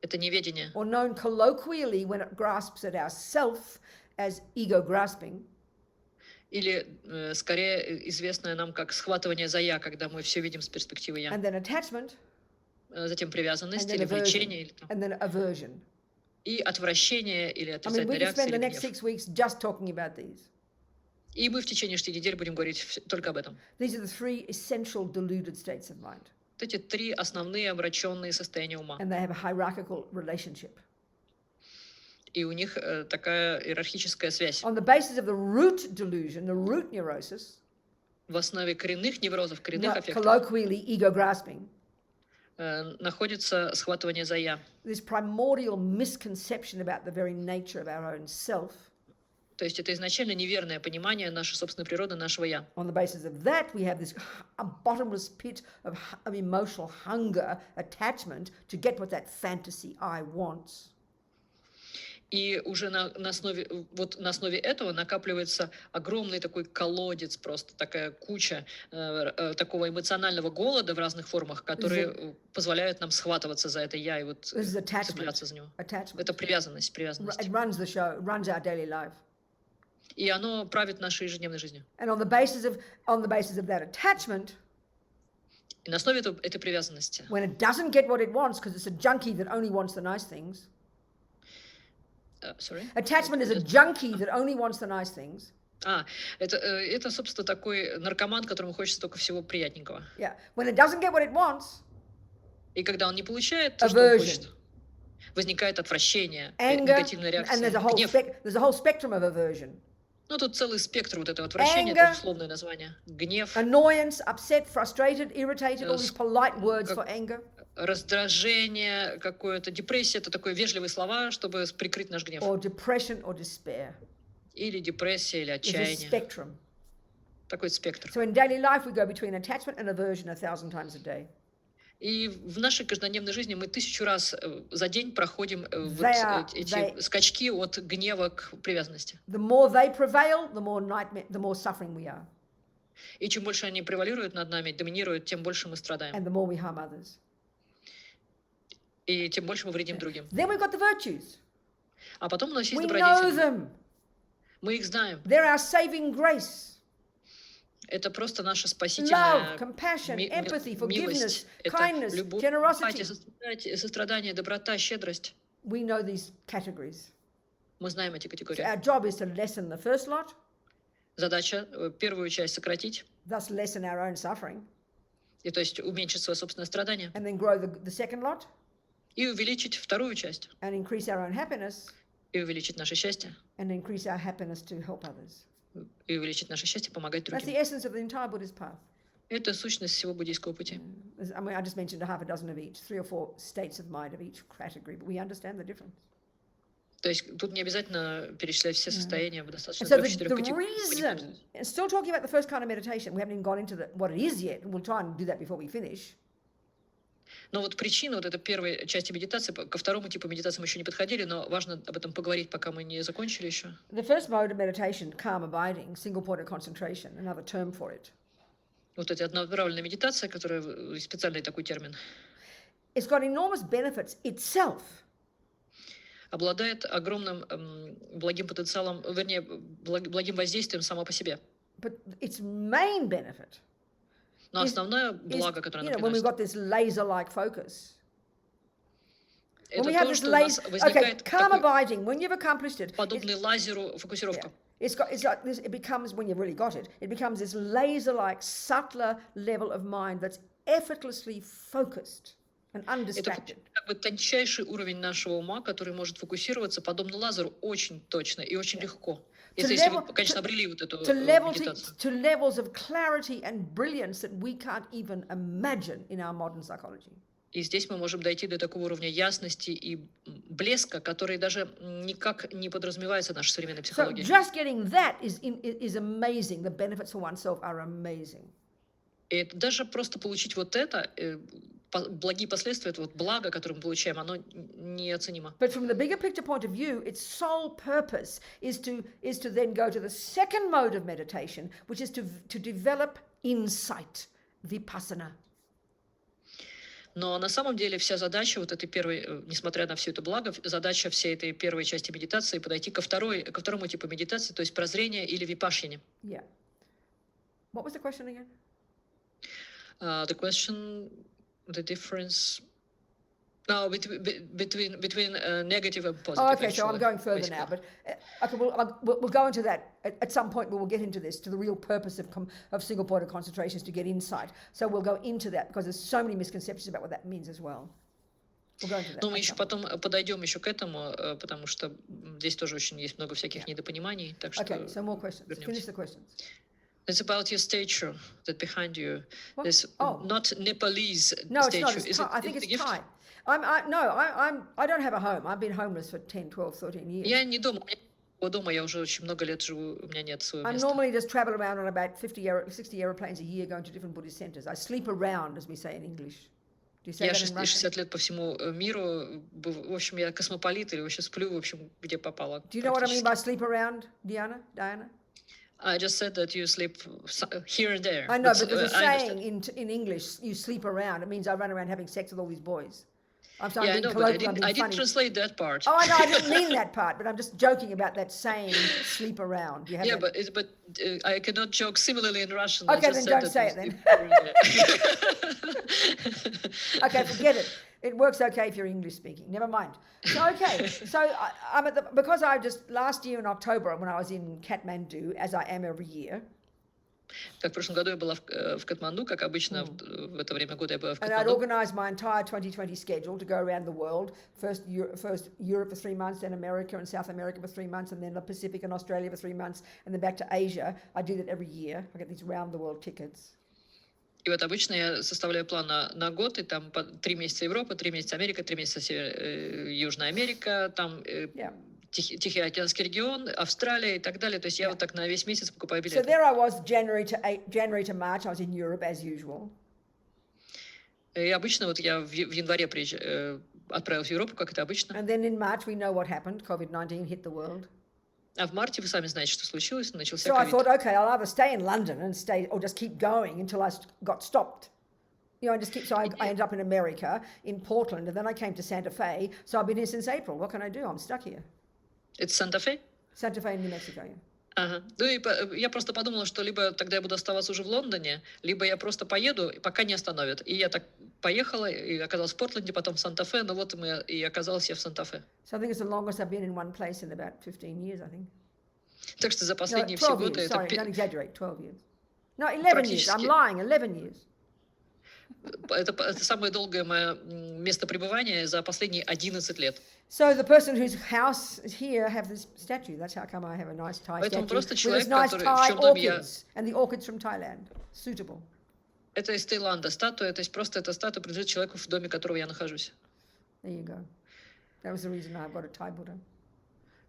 Это неведение.
or known colloquially when it grasps at ourself as ego grasping.
Или скорее известное нам как схватывание за я, когда мы все видим с перспективы я.
And then attachment,
Затем привязанность
and then
или
aversion,
влечение, или,
and then aversion.
и отвращение или
I mean,
отрицательная
we could
реакция
spend the
или
next
гнев.
6 weeks just talking about these.
И мы в течение 6 недель будем говорить только об этом.
These are the 3 essential deluded states of mind.
Вот эти 3 основные обращенные состояния ума.
And they have a hierarchical relationship.
И у них такая иерархическая связь.
On the basis of the root delusion, the root neurosis,
В основе коренных неврозов, коренных аффектов
colloquially ego grasping,
находится схватывание за я.
this primordial misconception about the very nature of our own self.
То есть это изначально неверное понимание нашей собственной природы, нашего я.
On the basis of that, we have this a bottomless pit of emotional hunger, attachment to get what that fantasy I wants.
И уже на основе этого накапливается огромный такой колодец, просто такая куча такого эмоционального голода в разных формах, которые позволяют нам схватываться за это я и вот цепляться за него. Это привязанность.
It runs the show, runs our daily life.
И оно правит нашей ежедневной жизнью.
And on the basis of that attachment,
и на основе этой привязанности,
when it doesn't get what it wants, because it's a junkie that only wants the nice things. Attachment is a junkie that only wants the nice things.
Это, собственно, такой наркоман, которому хочется только всего приятненького.
Yeah. When it doesn't get what it wants,
и когда он не получает то, что он хочет, возникает отвращение, негативная реакция,
and
гнев.
There's a whole spectrum of aversion.
Ну, тут целый спектр вот этого отвращения, это условное название. Гнев.
Annoyance, upset, frustrated, irritated, all these polite words for anger.
Раздражение какое-то, депрессия — это такое вежливые слова, чтобы прикрыть наш гнев.
Or depression or despair.
Или депрессия, или отчаяние.
Spectrum.
Такой спектр.
So in daily life we go between attachment and aversion 1,000 times a day.
И в нашей каждодневной жизни мы 1000 раз за день проходим эти скачки от гнева к привязанности.
The more they prevail, the more suffering we are.
И чем больше они превалируют над нами, доминируют, тем больше мы страдаем.
And the more we harm others.
И тем больше мы вредим другим.
Then we've got the virtues.
А потом у нас есть
We know
добродетели.
them.
Мы их знаем.
They're our saving grace.
Это просто наша спасительная
Love, compassion, empathy, forgiveness,
милость. Это
kindness,
любовь,
generosity.
сострадание, доброта, щедрость.
We know these categories.
Мы знаем эти
So
категории.
our job is to lessen the first lot,
Задача первую часть сократить,
thus lessen our own suffering,
и то есть уменьшить свое собственное страдание,
and then grow the second lot,
и увеличить вторую часть,
and increase our own happiness
и увеличить наше счастье,
and increase our happiness to help others.
и увеличить наше счастье, помогать
That's the
другим.
essence of the entire Buddhist path.
Это сущность всего буддийского пути.
I mean, I just mentioned a half a dozen of each, 3 or 4 states of mind of each category, but we understand the difference.
То есть тут не обязательно перечислять все состояния, достаточно
And so
3-4
the
категорий.
reason, and still talking about the first kind of meditation, we haven't even gone into what it is yet, and we'll try and do that before we finish.
Но вот причина, вот этой первой части медитации, ко второму типу медитации мы еще не подходили, но важно об этом поговорить, пока мы не закончили еще.
The first mode of meditation, calm abiding, single point of concentration, another term for it.
Вот эта однонаправленная медитация, которая специальный такой термин,
It's got enormous benefits itself.
обладает огромным благим потенциалом, вернее, благим воздействием сама по себе.
But its main benefit
Но основное благо, которое она
when we've
приносит,
got this laser-like focus. When
это
we have
то,
this
что у нас
okay,
возникает
calm
такой
abiding, when you've accomplished it,
подобный лазеру фокусировка.
it's like this, it becomes, when you've really got it, it becomes this laser-like, subtler level of mind that's effortlessly focused and
Это
undistracted.
как бы тончайший уровень нашего ума, который может фокусироваться подобно лазеру очень точно и очень легко. Если вы, конечно, обрели вот эту медитацию.
To levels of clarity and brilliance that we can't even imagine in our modern psychology.
И здесь мы можем дойти до такого уровня ясности и блеска, который даже никак не подразумевается в нашей современной
So
психологии.
just getting that is amazing. The benefits for oneself are amazing.
И даже просто получить вот это, благие последствия, это вот благо, которое мы получаем, оно неоценимо.
But from the bigger picture point of view, its sole purpose is to then go to the second mode of meditation, which is to develop insight, vipassana.
Но на самом деле вся задача вот этой первой, несмотря на все это благо, задача всей этой первой части медитации подойти ко второму типу медитации, то есть прозрение или випашьяне.
Yeah. What was the question again?
The question, the difference, no, between negative and positive.
Oh, okay, so I'm
actually,
going further
basically.
now, but okay, we'll go into that at some point. We will get into this, to the real purpose of single point of concentration is to get insight. So we'll go into that because there's so many misconceptions about what that means as well. We'll go into that.
Ну, мы еще потом подойдем еще к этому, потому что здесь тоже очень есть много всяких недопониманий, так что
Okay, so more questions.
вернемся.
Finish the questions.
It's about your statue that behind you.
What?
This not Nepalese
No, it's
statue.
not. It's
Is
Thai. I
it
think
the
it's
gift?
Thai. I don't have a home. I've been homeless for 10, 12, 13 years.
Я не дома. У меня дома я уже очень много лет живу, у меня нет своего
I
места.
normally just travel around on about 60 aeroplanes a year going to different Buddhist centers. I sleep around, as we say in English. Do you say
Я
that in Russian?
60 лет по всему миру. В общем, я космополит или вообще сплю, в общем, где попало.
Do you know what I mean
практически.
by sleep around, Diana?
I just said that you sleep here and there.
I know,
But,
but there's a
I
saying
understand.
in English, you sleep around. It means I run around having sex with all these boys. I'm sorry,
Yeah, I
I'm being
know, but
colloquial, I'm being
I didn't
funny.
translate that part.
Oh, I know, I didn't mean that part, but I'm just joking about that saying, sleep around. Do you have
Yeah,
that?
but I cannot joke similarly in Russian.
Okay,
I just
then
said
don't say it
that
then.
you sleep
Okay, forget it. It works okay if you're English speaking. Never mind. So, okay, so I'm at because I just, last year in October when I was in Kathmandu, as I am every year,
Как в прошлом году я была в Катманду, как обычно в это время года я была в
and I'd
Катманду.
organised my entire 2020 schedule to go around the world. First Europe for 3 months, then America and South America for 3 months, and then the Pacific and Australia for 3 months, and then back to Asia. I do that every year. I get these round-the-world tickets.
И вот обычно я составляю план на год, и там 3 месяца Европа, 3 месяца Америка, 3 месяца Южная Америка, там
Yeah.
Тихий океанский регион, Австралия и так далее. То есть я вот так на весь месяц покупаю
So
билеты.
there I was, January to March. I was in Europe as usual.
И обычно вот я в январе отправилась в Европу, как это обычно.
And then in March, we know what happened. COVID-19 hit the world.
А в марте вы сами знаете, что случилось, начался
So I thought,
ковид.
okay, I'll either stay in London and stay, or just keep going until I got stopped. You know, I just keep. So I ended up in America, in Portland, and then I came to Santa Fe. So I've been here since April. What can I do? I'm stuck here.
Это Санта-Фе?
Santa Fe, New Mexico. Yeah.
Ага. Ну и я просто подумала, что либо тогда я буду оставаться уже в Лондоне, либо я просто поеду, пока не остановят. И я так поехала, и оказалась в Портленде, потом в Санта-Фе, но вот и оказалась я в Санта-Фе.
So I think it's the longest I've been in one place in about 15 years, I think.
Так что за
No,
последние все
12
годы
years,
это
sorry, don't exaggerate, 12 years. No, 11 years, I'm
Практически.
lying, 11 years.
Это самое долгое мое место пребывания за последние 11 лет.
So the person whose house is here have this statue. That's how come I have a nice Thai
Поэтому
statue
просто
with
человек,
this nice
который в
Thai
чьем доме я...
orchids and the orchids from Thailand. Suitable.
Это из Таиланда статуя, то есть просто эта статуя принадлежит человеку, в доме которого я нахожусь.
There you go. That was the reason I got a Thai Buddha.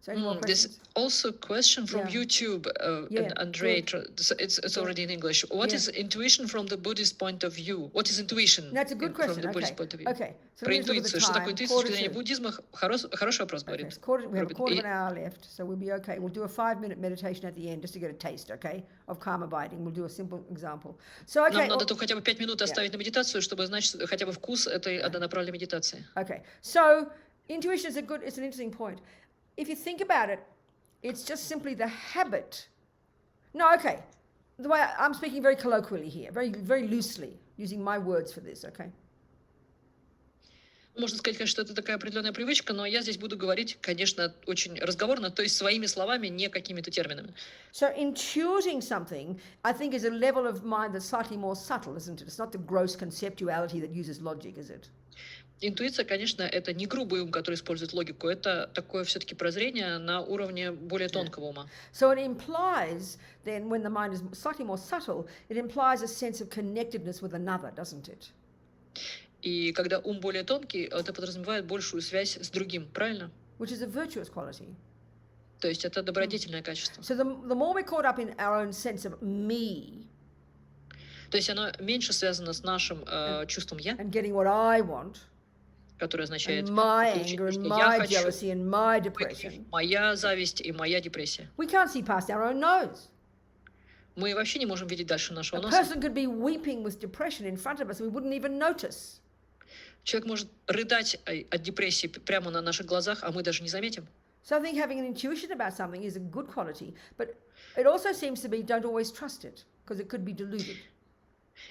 So any more
There's
questions?
also a question from
Yeah.
YouTube,
Yeah,
and Andre,
good.
it's already in English. What
Yeah.
is intuition from the Buddhist point of view? What is intuition
That's a good
from
question.
the
Okay.
Buddhist point of view?
Okay. So
Про
let's look at the
интуицию. Что такое
time.
интуиция с точки
Quarter
зрения
to.
буддизма? Хороший вопрос,
Okay.
говорит.
We have a
Робин.
quarter of an hour left, so we'll be okay. We'll do a 5-minute meditation at the end just to get a taste, okay, of calm abiding. We'll do a simple example. So, okay.
Нам надо только хотя бы 5 минут оставить на медитацию, чтобы знать хотя бы вкус этой однонаправленной медитации.
Okay. So, intuition is it's an interesting point. If you think about it, it's just simply the habit. No, okay. The way I'm speaking very colloquially here, very, very loosely, using my words for this, okay?
Можно сказать, конечно, что это такая определенная привычка, но я здесь буду говорить, конечно, очень разговорно, то есть своими словами, не какими-то терминами.
So intuiting something, I think, is a level of mind that's slightly more subtle, isn't it? It's not the gross conceptuality that uses logic, is it?
Интуиция, конечно, это не грубый ум, который использует логику, это такое все-таки прозрение на уровне более тонкого ума.
So it implies, then, when the mind is slightly more subtle, it implies a sense of connectedness with another, doesn't it?
И когда ум более тонкий, это подразумевает большую связь с другим, правильно?
Which is a virtuous quality.
То есть это добродетельное качество.
So the more we're caught up in our own sense of me,
То есть оно меньше связано с нашим чувством «я»,
and getting what I want,
которое означает
and my
получить
anger,
то,
and
что я
my
хочу,
jealousy, and my
мой
depression.
гнев, моя зависть и моя депрессия.
We can't see past our own nose.
Мы вообще не можем видеть дальше нашего
A
носа.
person could be weeping with depression in front of us, and we wouldn't even notice.
Человек может рыдать от депрессии прямо на наших глазах, а мы даже не заметим.
So I think having an intuition about something is a good quality, but it also seems to be don't always trust it, because it could be deluded.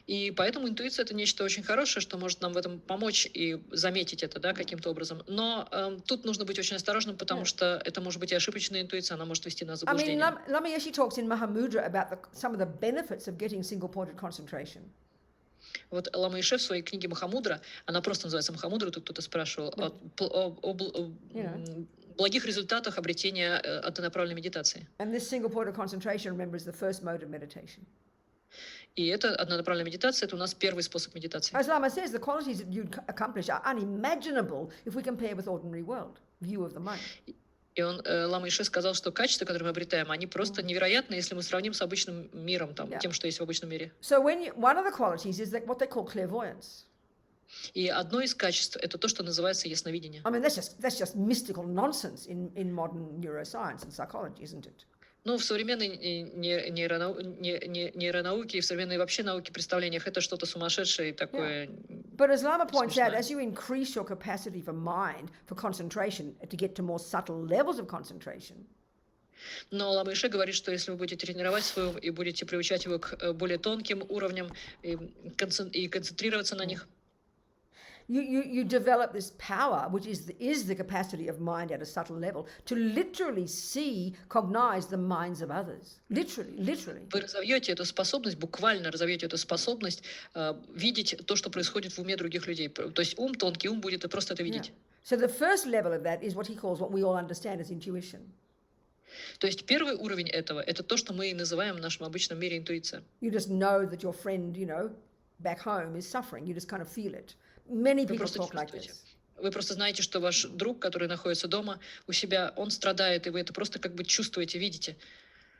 И поэтому интуиция — это нечто очень хорошее, что может нам в этом помочь и заметить это, да, каким-то образом. Но тут нужно быть очень осторожным, потому что это может быть и ошибочная интуиция, она может вести нас в
I mean,
заблуждение.
Lama Yeshe talks in Mahamudra about some of the benefits of getting single-pointed concentration.
Вот Лама Йеше в своей книге «Махамудра», она просто называется «Махамудра», тут кто-то спрашивал, о благих результатах обретения однонаправленной медитации.
And this single-pointed concentration, remember, is the first mode of meditation.
И это однонаправленная медитация, это у нас первый способ медитации.
As Lama says, the qualities that you'd accomplish are unimaginable if we compare with ordinary world, view of the mind.
И Лама Йеше сказал, что качества, которые мы обретаем, они просто невероятны, если мы сравним с обычным миром, тем, что есть в обычном мире.
So one of the qualities is that what they call clairvoyance.
И одно из качеств — это то, что называется ясновидение.
I mean, that's just mystical nonsense in modern neuroscience and psychology, isn't it?
Ну, в современной нейронауке и в современной вообще науке представлениях это что-то сумасшедшее и такое.
But as Lama points out, as you increase your capacity for mind, for concentration, to get to more subtle levels of concentration.
Но Лама Йеше говорит, что если вы будете тренировать свой ум и будете приучать его к более тонким уровням и концентрироваться на них,
You develop this power, which is the capacity of mind at a subtle level, to literally see, cognize the minds of others. Literally.
вы разовьете эту способность, буквально разовьете эту способность видеть то, что происходит в уме других людей. То есть ум, тонкий ум будет просто это видеть.
So the first level of that is what he calls, what we all understand as intuition.
То есть первый уровень этого — это то, что мы называем в нашем обычном мире интуиция.
You just know that your friend, back home is suffering. You just kind of feel it. Many people talk like this.
Вы просто знаете, что ваш друг, который находится дома у себя, он страдает, и вы это просто как бы чувствуете, видите.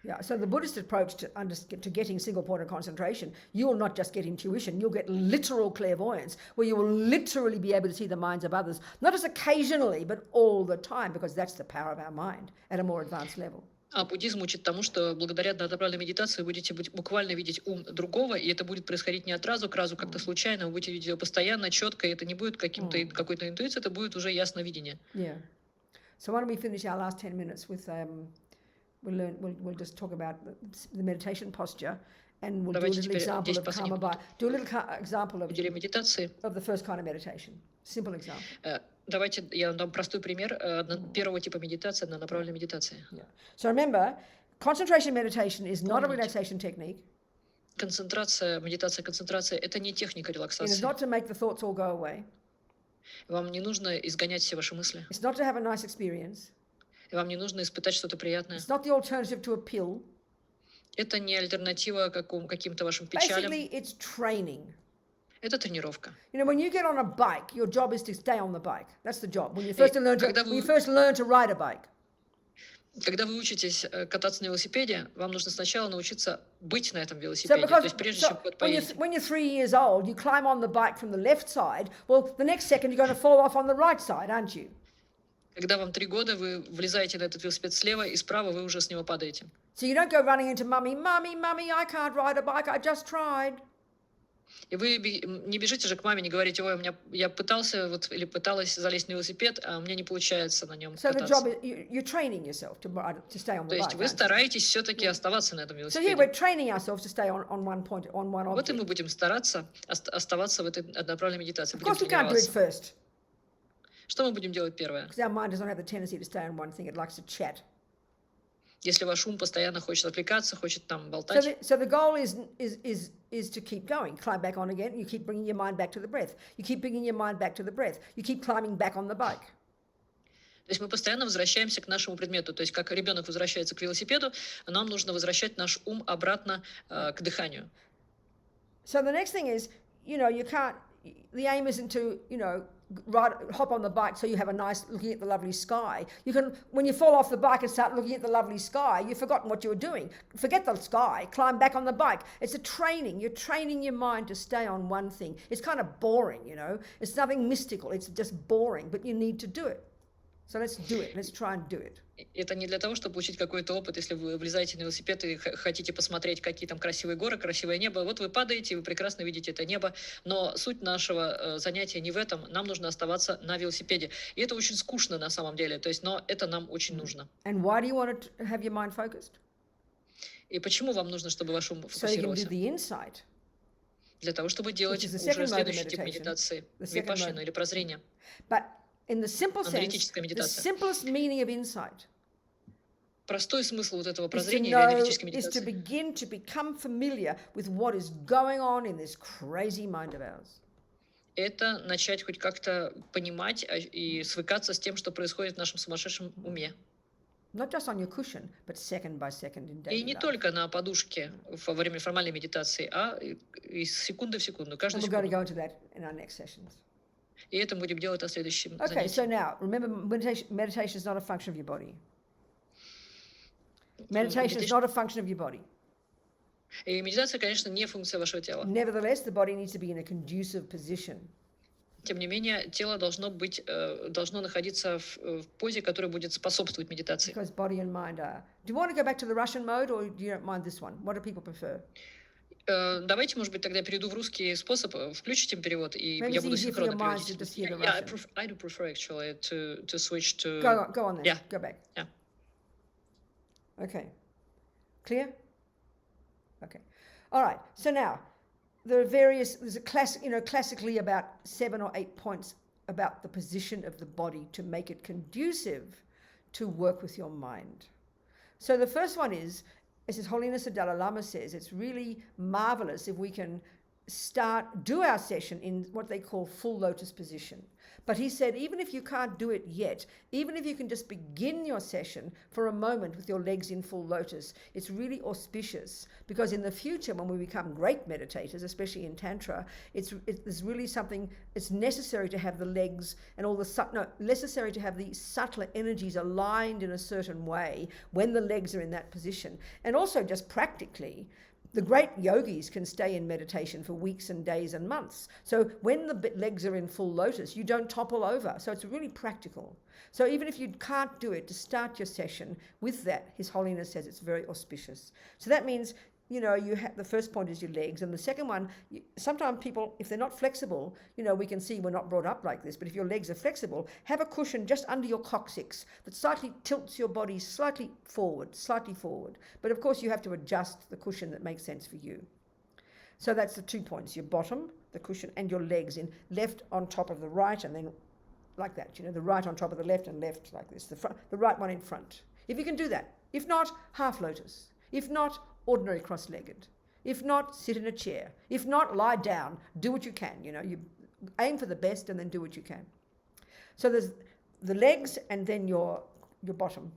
Yeah, so the Buddhist approach to getting single-pointed concentration, you will not just get intuition, you'll get literal clairvoyance, where you will literally be able to see the minds of others, not just occasionally, but all the time, because that's the power of our mind at a more advanced level.
А буддизм учит тому, что благодаря однонаправленной медитации вы будете буквально видеть ум другого, и это будет происходить не от разу к разу, как-то случайно, вы будете видеть его постоянно, четко, и это не будет какой-то интуицией, это будет уже ясновидение.
Yeah. So why don't we finish our last 10 minutes with, we'll just talk about the meditation posture, and we'll do a little example of calm abide. Do a little example of the first kind of meditation. Simple example.
Давайте я дам простой пример первого типа медитации, однонаправленной медитации.
Yeah. So remember, concentration meditation is not a relaxation technique.
медитация, концентрация — это не техника
It is
релаксации.
not to make the thoughts all go away.
Вам не нужно изгонять все ваши мысли.
It's not to have a nice experience.
И вам не нужно испытать что-то приятное.
It's not the alternative to a pill.
Это не альтернатива каким-то вашим печалям.
Basically, it's training.
Это тренировка.
You know, when you get on a bike, your job is to stay on the bike. That's the job. When you first learn to ride a bike.
Когда вы учитесь кататься на велосипеде, вам нужно сначала научиться быть на этом велосипеде. То есть прежде чем вы поедете.
When you're 3 years old, you climb on the bike from the left side. Well, the next second you're going to fall off on the right side, aren't you?
Когда вам 3 года, вы влезаете на этот велосипед слева, и справа вы уже с него падаете.
So you don't go running into mummy, I can't ride a bike, I just tried.
И вы не бежите же к маме, не говорите: ой, я пытался или пыталась залезть на велосипед, а у меня не получается на нем кататься.
So the job is you're training yourself to stay on the bike.
То есть вы стараетесь все-таки оставаться на этом
So here
велосипеде.
we're training ourselves to stay on one point, on one
Вот и
object.
мы будем стараться оставаться в этой однонаправленной медитации.
Of
Будем
course, we can't do it
тренироваться.
first
Что мы будем делать первое?
because our mind does not have the tendency to stay on one thing; it likes to chat.
Если ваш ум постоянно хочет отвлекаться, хочет там болтать.
So the goal is to keep going, climb back on again. You keep bringing your mind back to the breath. You keep bringing your mind back to the breath. You keep climbing back on the bike.
То есть мы постоянно возвращаемся к нашему предмету. То есть как ребенок возвращается к велосипеду, нам нужно возвращать наш ум обратно к дыханию.
So the next thing is, you know, you can't. The aim isn't to, you know, hop on the bike so you have a nice looking at the lovely sky. You can, when you fall off the bike and start looking at the lovely sky, you've forgotten what you were doing. Forget the sky, climb back on the bike. It's a training. You're training your mind to stay on one thing. It's kind of boring, you know. It's nothing mystical. It's just boring, but you need to do it. So let's do it. Let's try and do it.
Это не для того, чтобы получить какой-то опыт, если вы влезаете на велосипед и хотите посмотреть, какие там красивые горы, красивое небо. Вот вы падаете, вы прекрасно видите это небо, но суть нашего занятия не в этом. Нам нужно оставаться на велосипеде. И это очень скучно на самом деле, то есть, но это нам очень нужно.
And why do you want to have your mind focused?
И почему вам нужно, чтобы ваш ум
So you can do
фокусировался?
the insight.
Для того, чтобы делать
Which is the
уже
second mode of
следующий тип
meditation.
медитации,
The second
випашшана
mode.
или прозрение.
But in the simple sense,
Аналитическая
the
медитация.
simplest meaning of insight
Простой смысл вот этого
is to
прозрения или
know,
аналитической
is to
медитации
begin to become familiar with what is going on in this crazy mind of ours.
— это начать хоть как-то понимать и свыкаться с тем, что происходит в нашем сумасшедшем уме.
Not just on your cushion, but second by second in
И
daily
не
life.
только на подушке во время формальной медитации, а из секунды в секунду, каждую
And we're going to
секунду.
go into that in our next sessions.
И это будем делать на следующем
Okay, so
занятии.
now remember, meditation is not a function of your body. Meditation is not a function of your body.
И медитация, конечно, не функция вашего тела.
Nevertheless, the body needs to be in a conducive position.
Тем не менее, тело должно находиться в позе, которая будет способствовать медитации.
Because body and mind are. Do you want to go back to the Russian mode, or do you don't mind this one? What do people prefer?
Давайте, может быть, тогда я перейду в русский способ. Включите перевод, и
Maybe
я
it's
буду
easier for your
синхронно
minds to
переводить.
just hear the
Yeah,
Russian.
I do prefer actually to switch to.
Go on then.
Yeah.
Go back.
Yeah.
Okay. Clear? Okay. All right. So now there are there's a class, classically about 7 or 8 points about the position of the body to make it conducive to work with your mind. So the first one is, as His Holiness the Dalai Lama says, it's really marvelous if we can do our session in what they call full lotus position. But he said, even if you can't do it yet, even if you can just begin your session for a moment with your legs in full lotus, it's really auspicious, because in the future, when we become great meditators, especially in Tantra, it's really something, it's necessary to have the legs and necessary to have the subtler energies aligned in a certain way when the legs are in that position. And also just practically, the great yogis can stay in meditation for weeks and days and months. So when the legs are in full lotus, you don't topple over. So it's really practical. So even if you can't do it, to start your session with that, His Holiness says it's very auspicious. So that means, the first point is your legs. And the second one, sometimes people, if they're not flexible, we can see we're not brought up like this, but if your legs are flexible, have a cushion just under your coccyx that slightly tilts your body slightly forward. But of course you have to adjust the cushion that makes sense for you. So that's the 2 points, your bottom, the cushion, and your legs in left on top of the right, and then like that, the right on top of the left and left like this, the right one in front. If you can do that. If not, half lotus. If not, ordinary cross-legged. If not, sit in a chair. If not, lie down. Do what you can. You aim for the best and then do what you can. So there's the legs and then your bottom.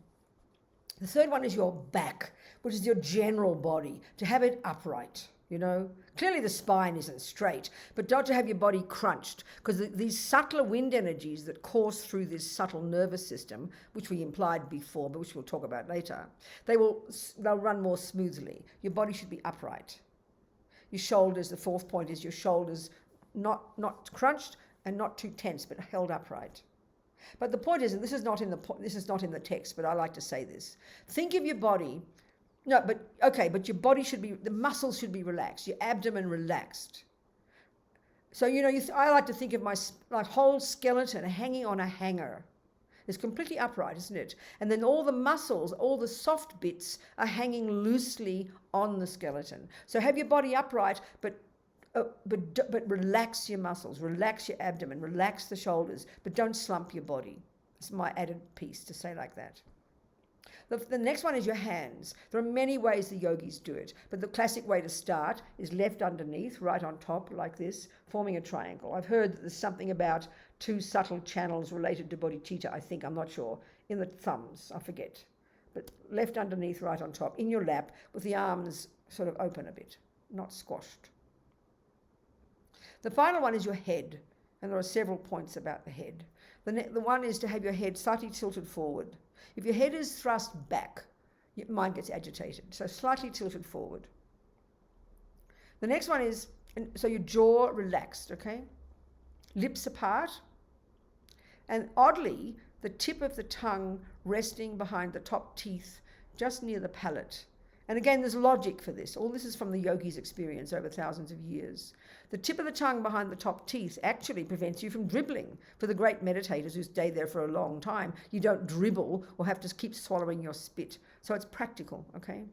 The third one is your back, which is your general body, to have it upright. Clearly the spine isn't straight, but not to have your body crunched, because these subtler wind energies that course through this subtle nervous system, which we implied before, but which we'll talk about later, they'll run more smoothly. Your body should be upright. Your shoulders, the fourth point is your shoulders not crunched and not too tense, but held upright. But the point is, and this is not in the text, but I like to say this. Think of your body. No, but your body should be, the muscles should be relaxed, your abdomen relaxed. So, I like to think of my whole skeleton hanging on a hanger. It's completely upright, isn't it? And then all the muscles, all the soft bits are hanging loosely on the skeleton. So have your body upright, but relax your muscles, relax your abdomen, relax the shoulders, but don't slump your body. It's my added piece to say like that. The next one is your hands. There are many ways the yogis do it, but the classic way to start is left underneath, right on top, like this, forming a triangle. I've heard that there's something about 2 subtle channels related to bodhicitta, I think, I'm not sure, in the thumbs, I forget. But left underneath, right on top, in your lap, with the arms sort of open a bit, not squashed. The final one is your head, and there are several points about the head. The one is to have your head slightly tilted forward. If your head is thrust back, your mind gets agitated. So slightly tilted forward. The next one is, so your jaw relaxed, okay? Lips apart. And oddly, the tip of the tongue resting behind the top teeth, just near the palate. And again, there's logic for this. All this is from the yogi's experience over thousands of years. The tip of the tongue behind the top teeth actually prevents you from dribbling. For the great meditators who stay there for a long time, you don't dribble or have to keep swallowing your spit. So it's practical, okay?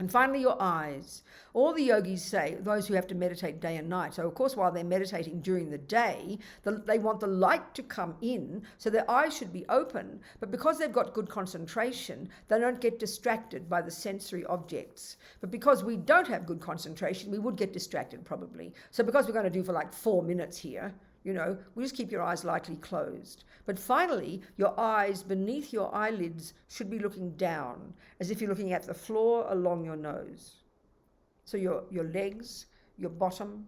And finally, your eyes. All the yogis say, those who have to meditate day and night, so of course while they're meditating during the day, they want the light to come in, so their eyes should be open, but because they've got good concentration, they don't get distracted by the sensory objects. But because we don't have good concentration, we would get distracted probably. So because we're going to do for like 4 minutes here, we just keep your eyes lightly closed. But finally, your eyes beneath your eyelids should be looking down, as if you're looking at the floor along your nose. So your legs, your bottom,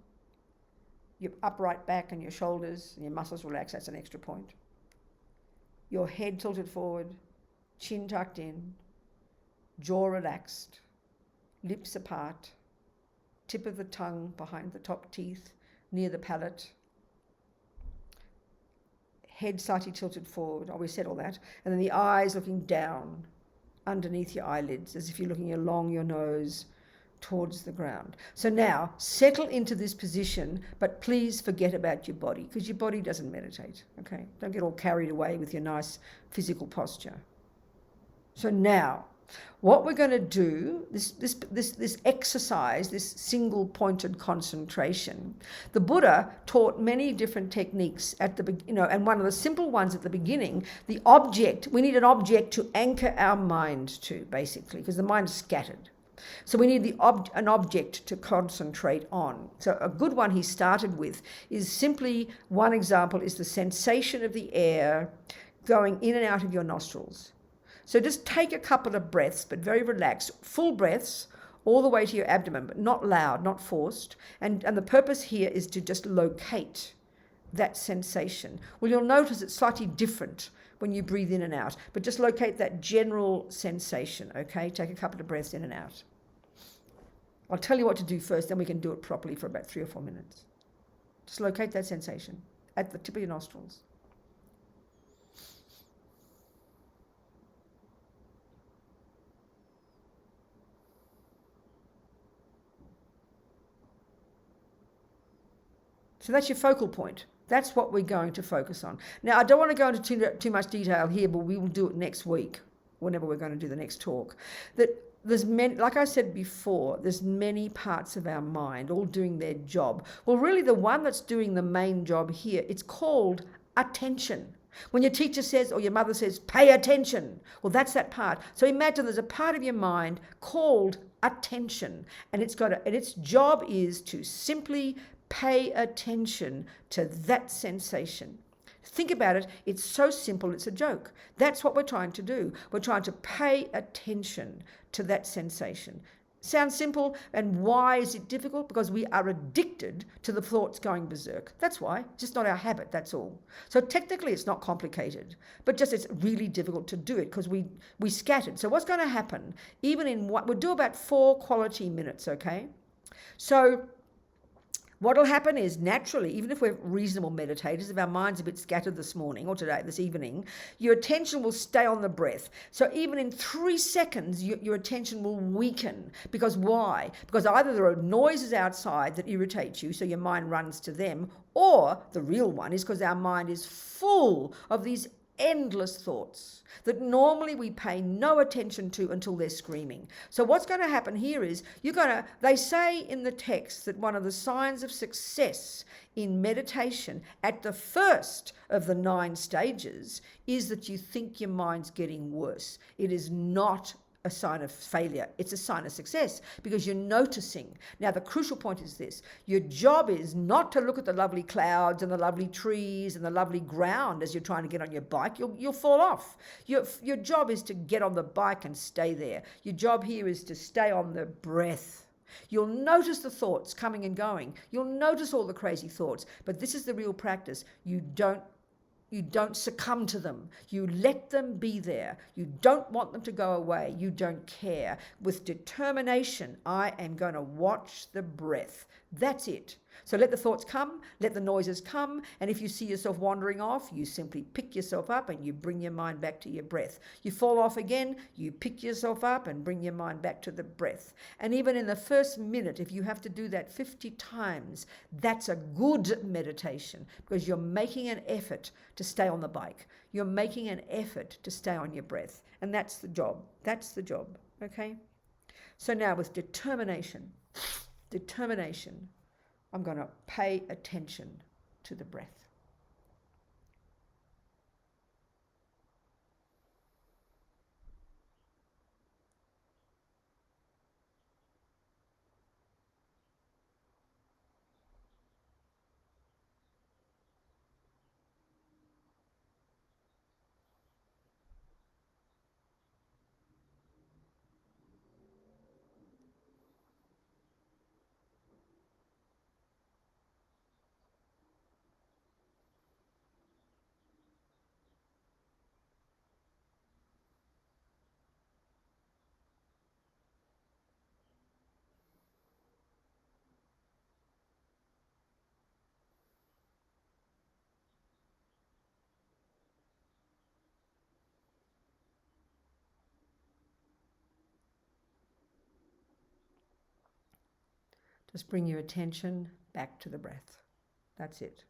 your upright back and your shoulders and your muscles relaxed, that's an extra point. Your head tilted forward, chin tucked in, jaw relaxed, lips apart, tip of the tongue behind the top teeth, near the palate, head slightly tilted forward. Oh, we said all that. And then the eyes looking down underneath your eyelids, as if you're looking along your nose towards the ground. So now, settle into this position, but please forget about your body, because your body doesn't meditate, okay? Don't get all carried away with your nice physical posture. So now, what we're going to do, this exercise, this single-pointed concentration, the Buddha taught many different techniques at the and one of the simple ones at the beginning, the object, we need an object to anchor our mind to, basically, because the mind is scattered. So we need an object to concentrate on. So a good one he started with is simply, one example is the sensation of the air going in and out of your nostrils. So just take a couple of breaths, but very relaxed, full breaths, all the way to your abdomen, but not loud, not forced. And the purpose here is to just locate that sensation. Well, you'll notice it's slightly different when you breathe in and out, but just locate that general sensation, okay? Take a couple of breaths in and out. I'll tell you what to do first, then we can do it properly for about 3 or 4 minutes. Just locate that sensation at the tip of your nostrils. So that's your focal point. That's what we're going to focus on. Now, I don't want to go into too much detail here, but we will do it next week, whenever we're going to do the next talk. That there's many, like I said before, there's many parts of our mind all doing their job. Well, really the one that's doing the main job here, it's called attention. When your teacher says, or your mother says, pay attention, well, that's that part. So imagine there's a part of your mind called attention, and its job is to simply pay attention to that sensation. Think about it. It's so simple, it's a joke. That's what we're trying to do. We're trying to pay attention to that sensation. Sounds simple, and why is it difficult? Because we are addicted to the thoughts going berserk. That's why. Just not our habit, that's all. So technically it's not complicated, but just it's really difficult to do it because we scattered. So what's going to happen, even in what we'll do about 4 quality minutes, okay? So what will happen is, naturally, even if we're reasonable meditators, if our mind's a bit scattered this morning or today, this evening, your attention will stay on the breath. So even in 3 seconds, your attention will weaken. Because why? Because either there are noises outside that irritate you, so your mind runs to them, or the real one is because our mind is full of these endless thoughts that normally we pay no attention to until they're screaming. So what's going to happen here is they say in the text that one of the signs of success in meditation at the first of the 9 stages is that you think your mind's getting worse. It is not a sign of failure. It's a sign of success because you're noticing. Now, the crucial point is this. Your job is not to look at the lovely clouds and the lovely trees and the lovely ground as you're trying to get on your bike. You'll fall off. Your job is to get on the bike and stay there. Your job here is to stay on the breath. You'll notice the thoughts coming and going. You'll notice all the crazy thoughts. But this is the real practice. You don't succumb to them. You let them be there. You don't want them to go away. You don't care. With determination, I am going to watch the breath. That's it. So let the thoughts come, let the noises come, and if you see yourself wandering off, you simply pick yourself up and you bring your mind back to your breath. You fall off again, you pick yourself up and bring your mind back to the breath. And even in the first minute, if you have to do that 50 times, that's a good meditation because you're making an effort to stay on the bike. You're making an effort to stay on your breath. And that's the job. That's the job. Okay? So now with determination, I'm going to pay attention to the breath. Just bring your attention back to the breath. That's it.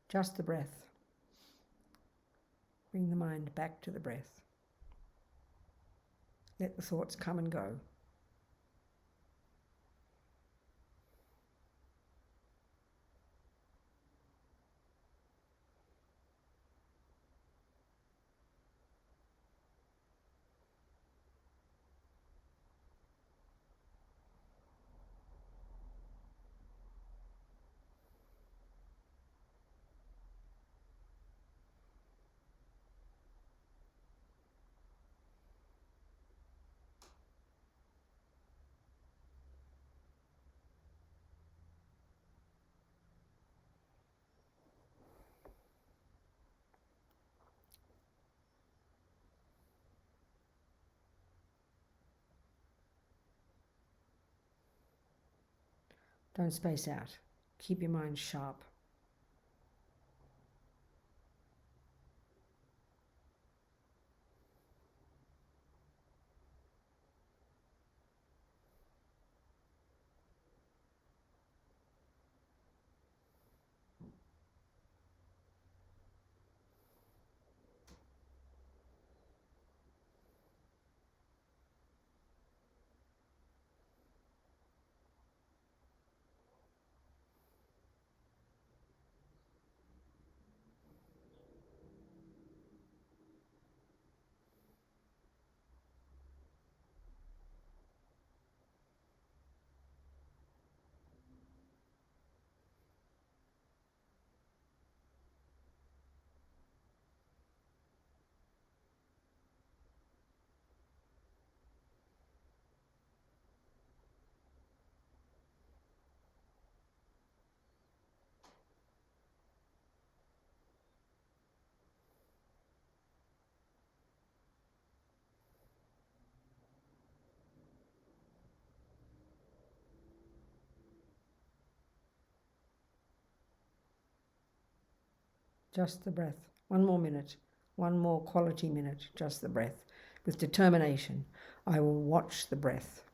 Just the breath. Bring the mind back to the breath. Let the thoughts come and go. Don't space out. Keep your mind sharp. Just the breath. One more minute. One more quality minute. Just the breath. With determination, I will watch the breath.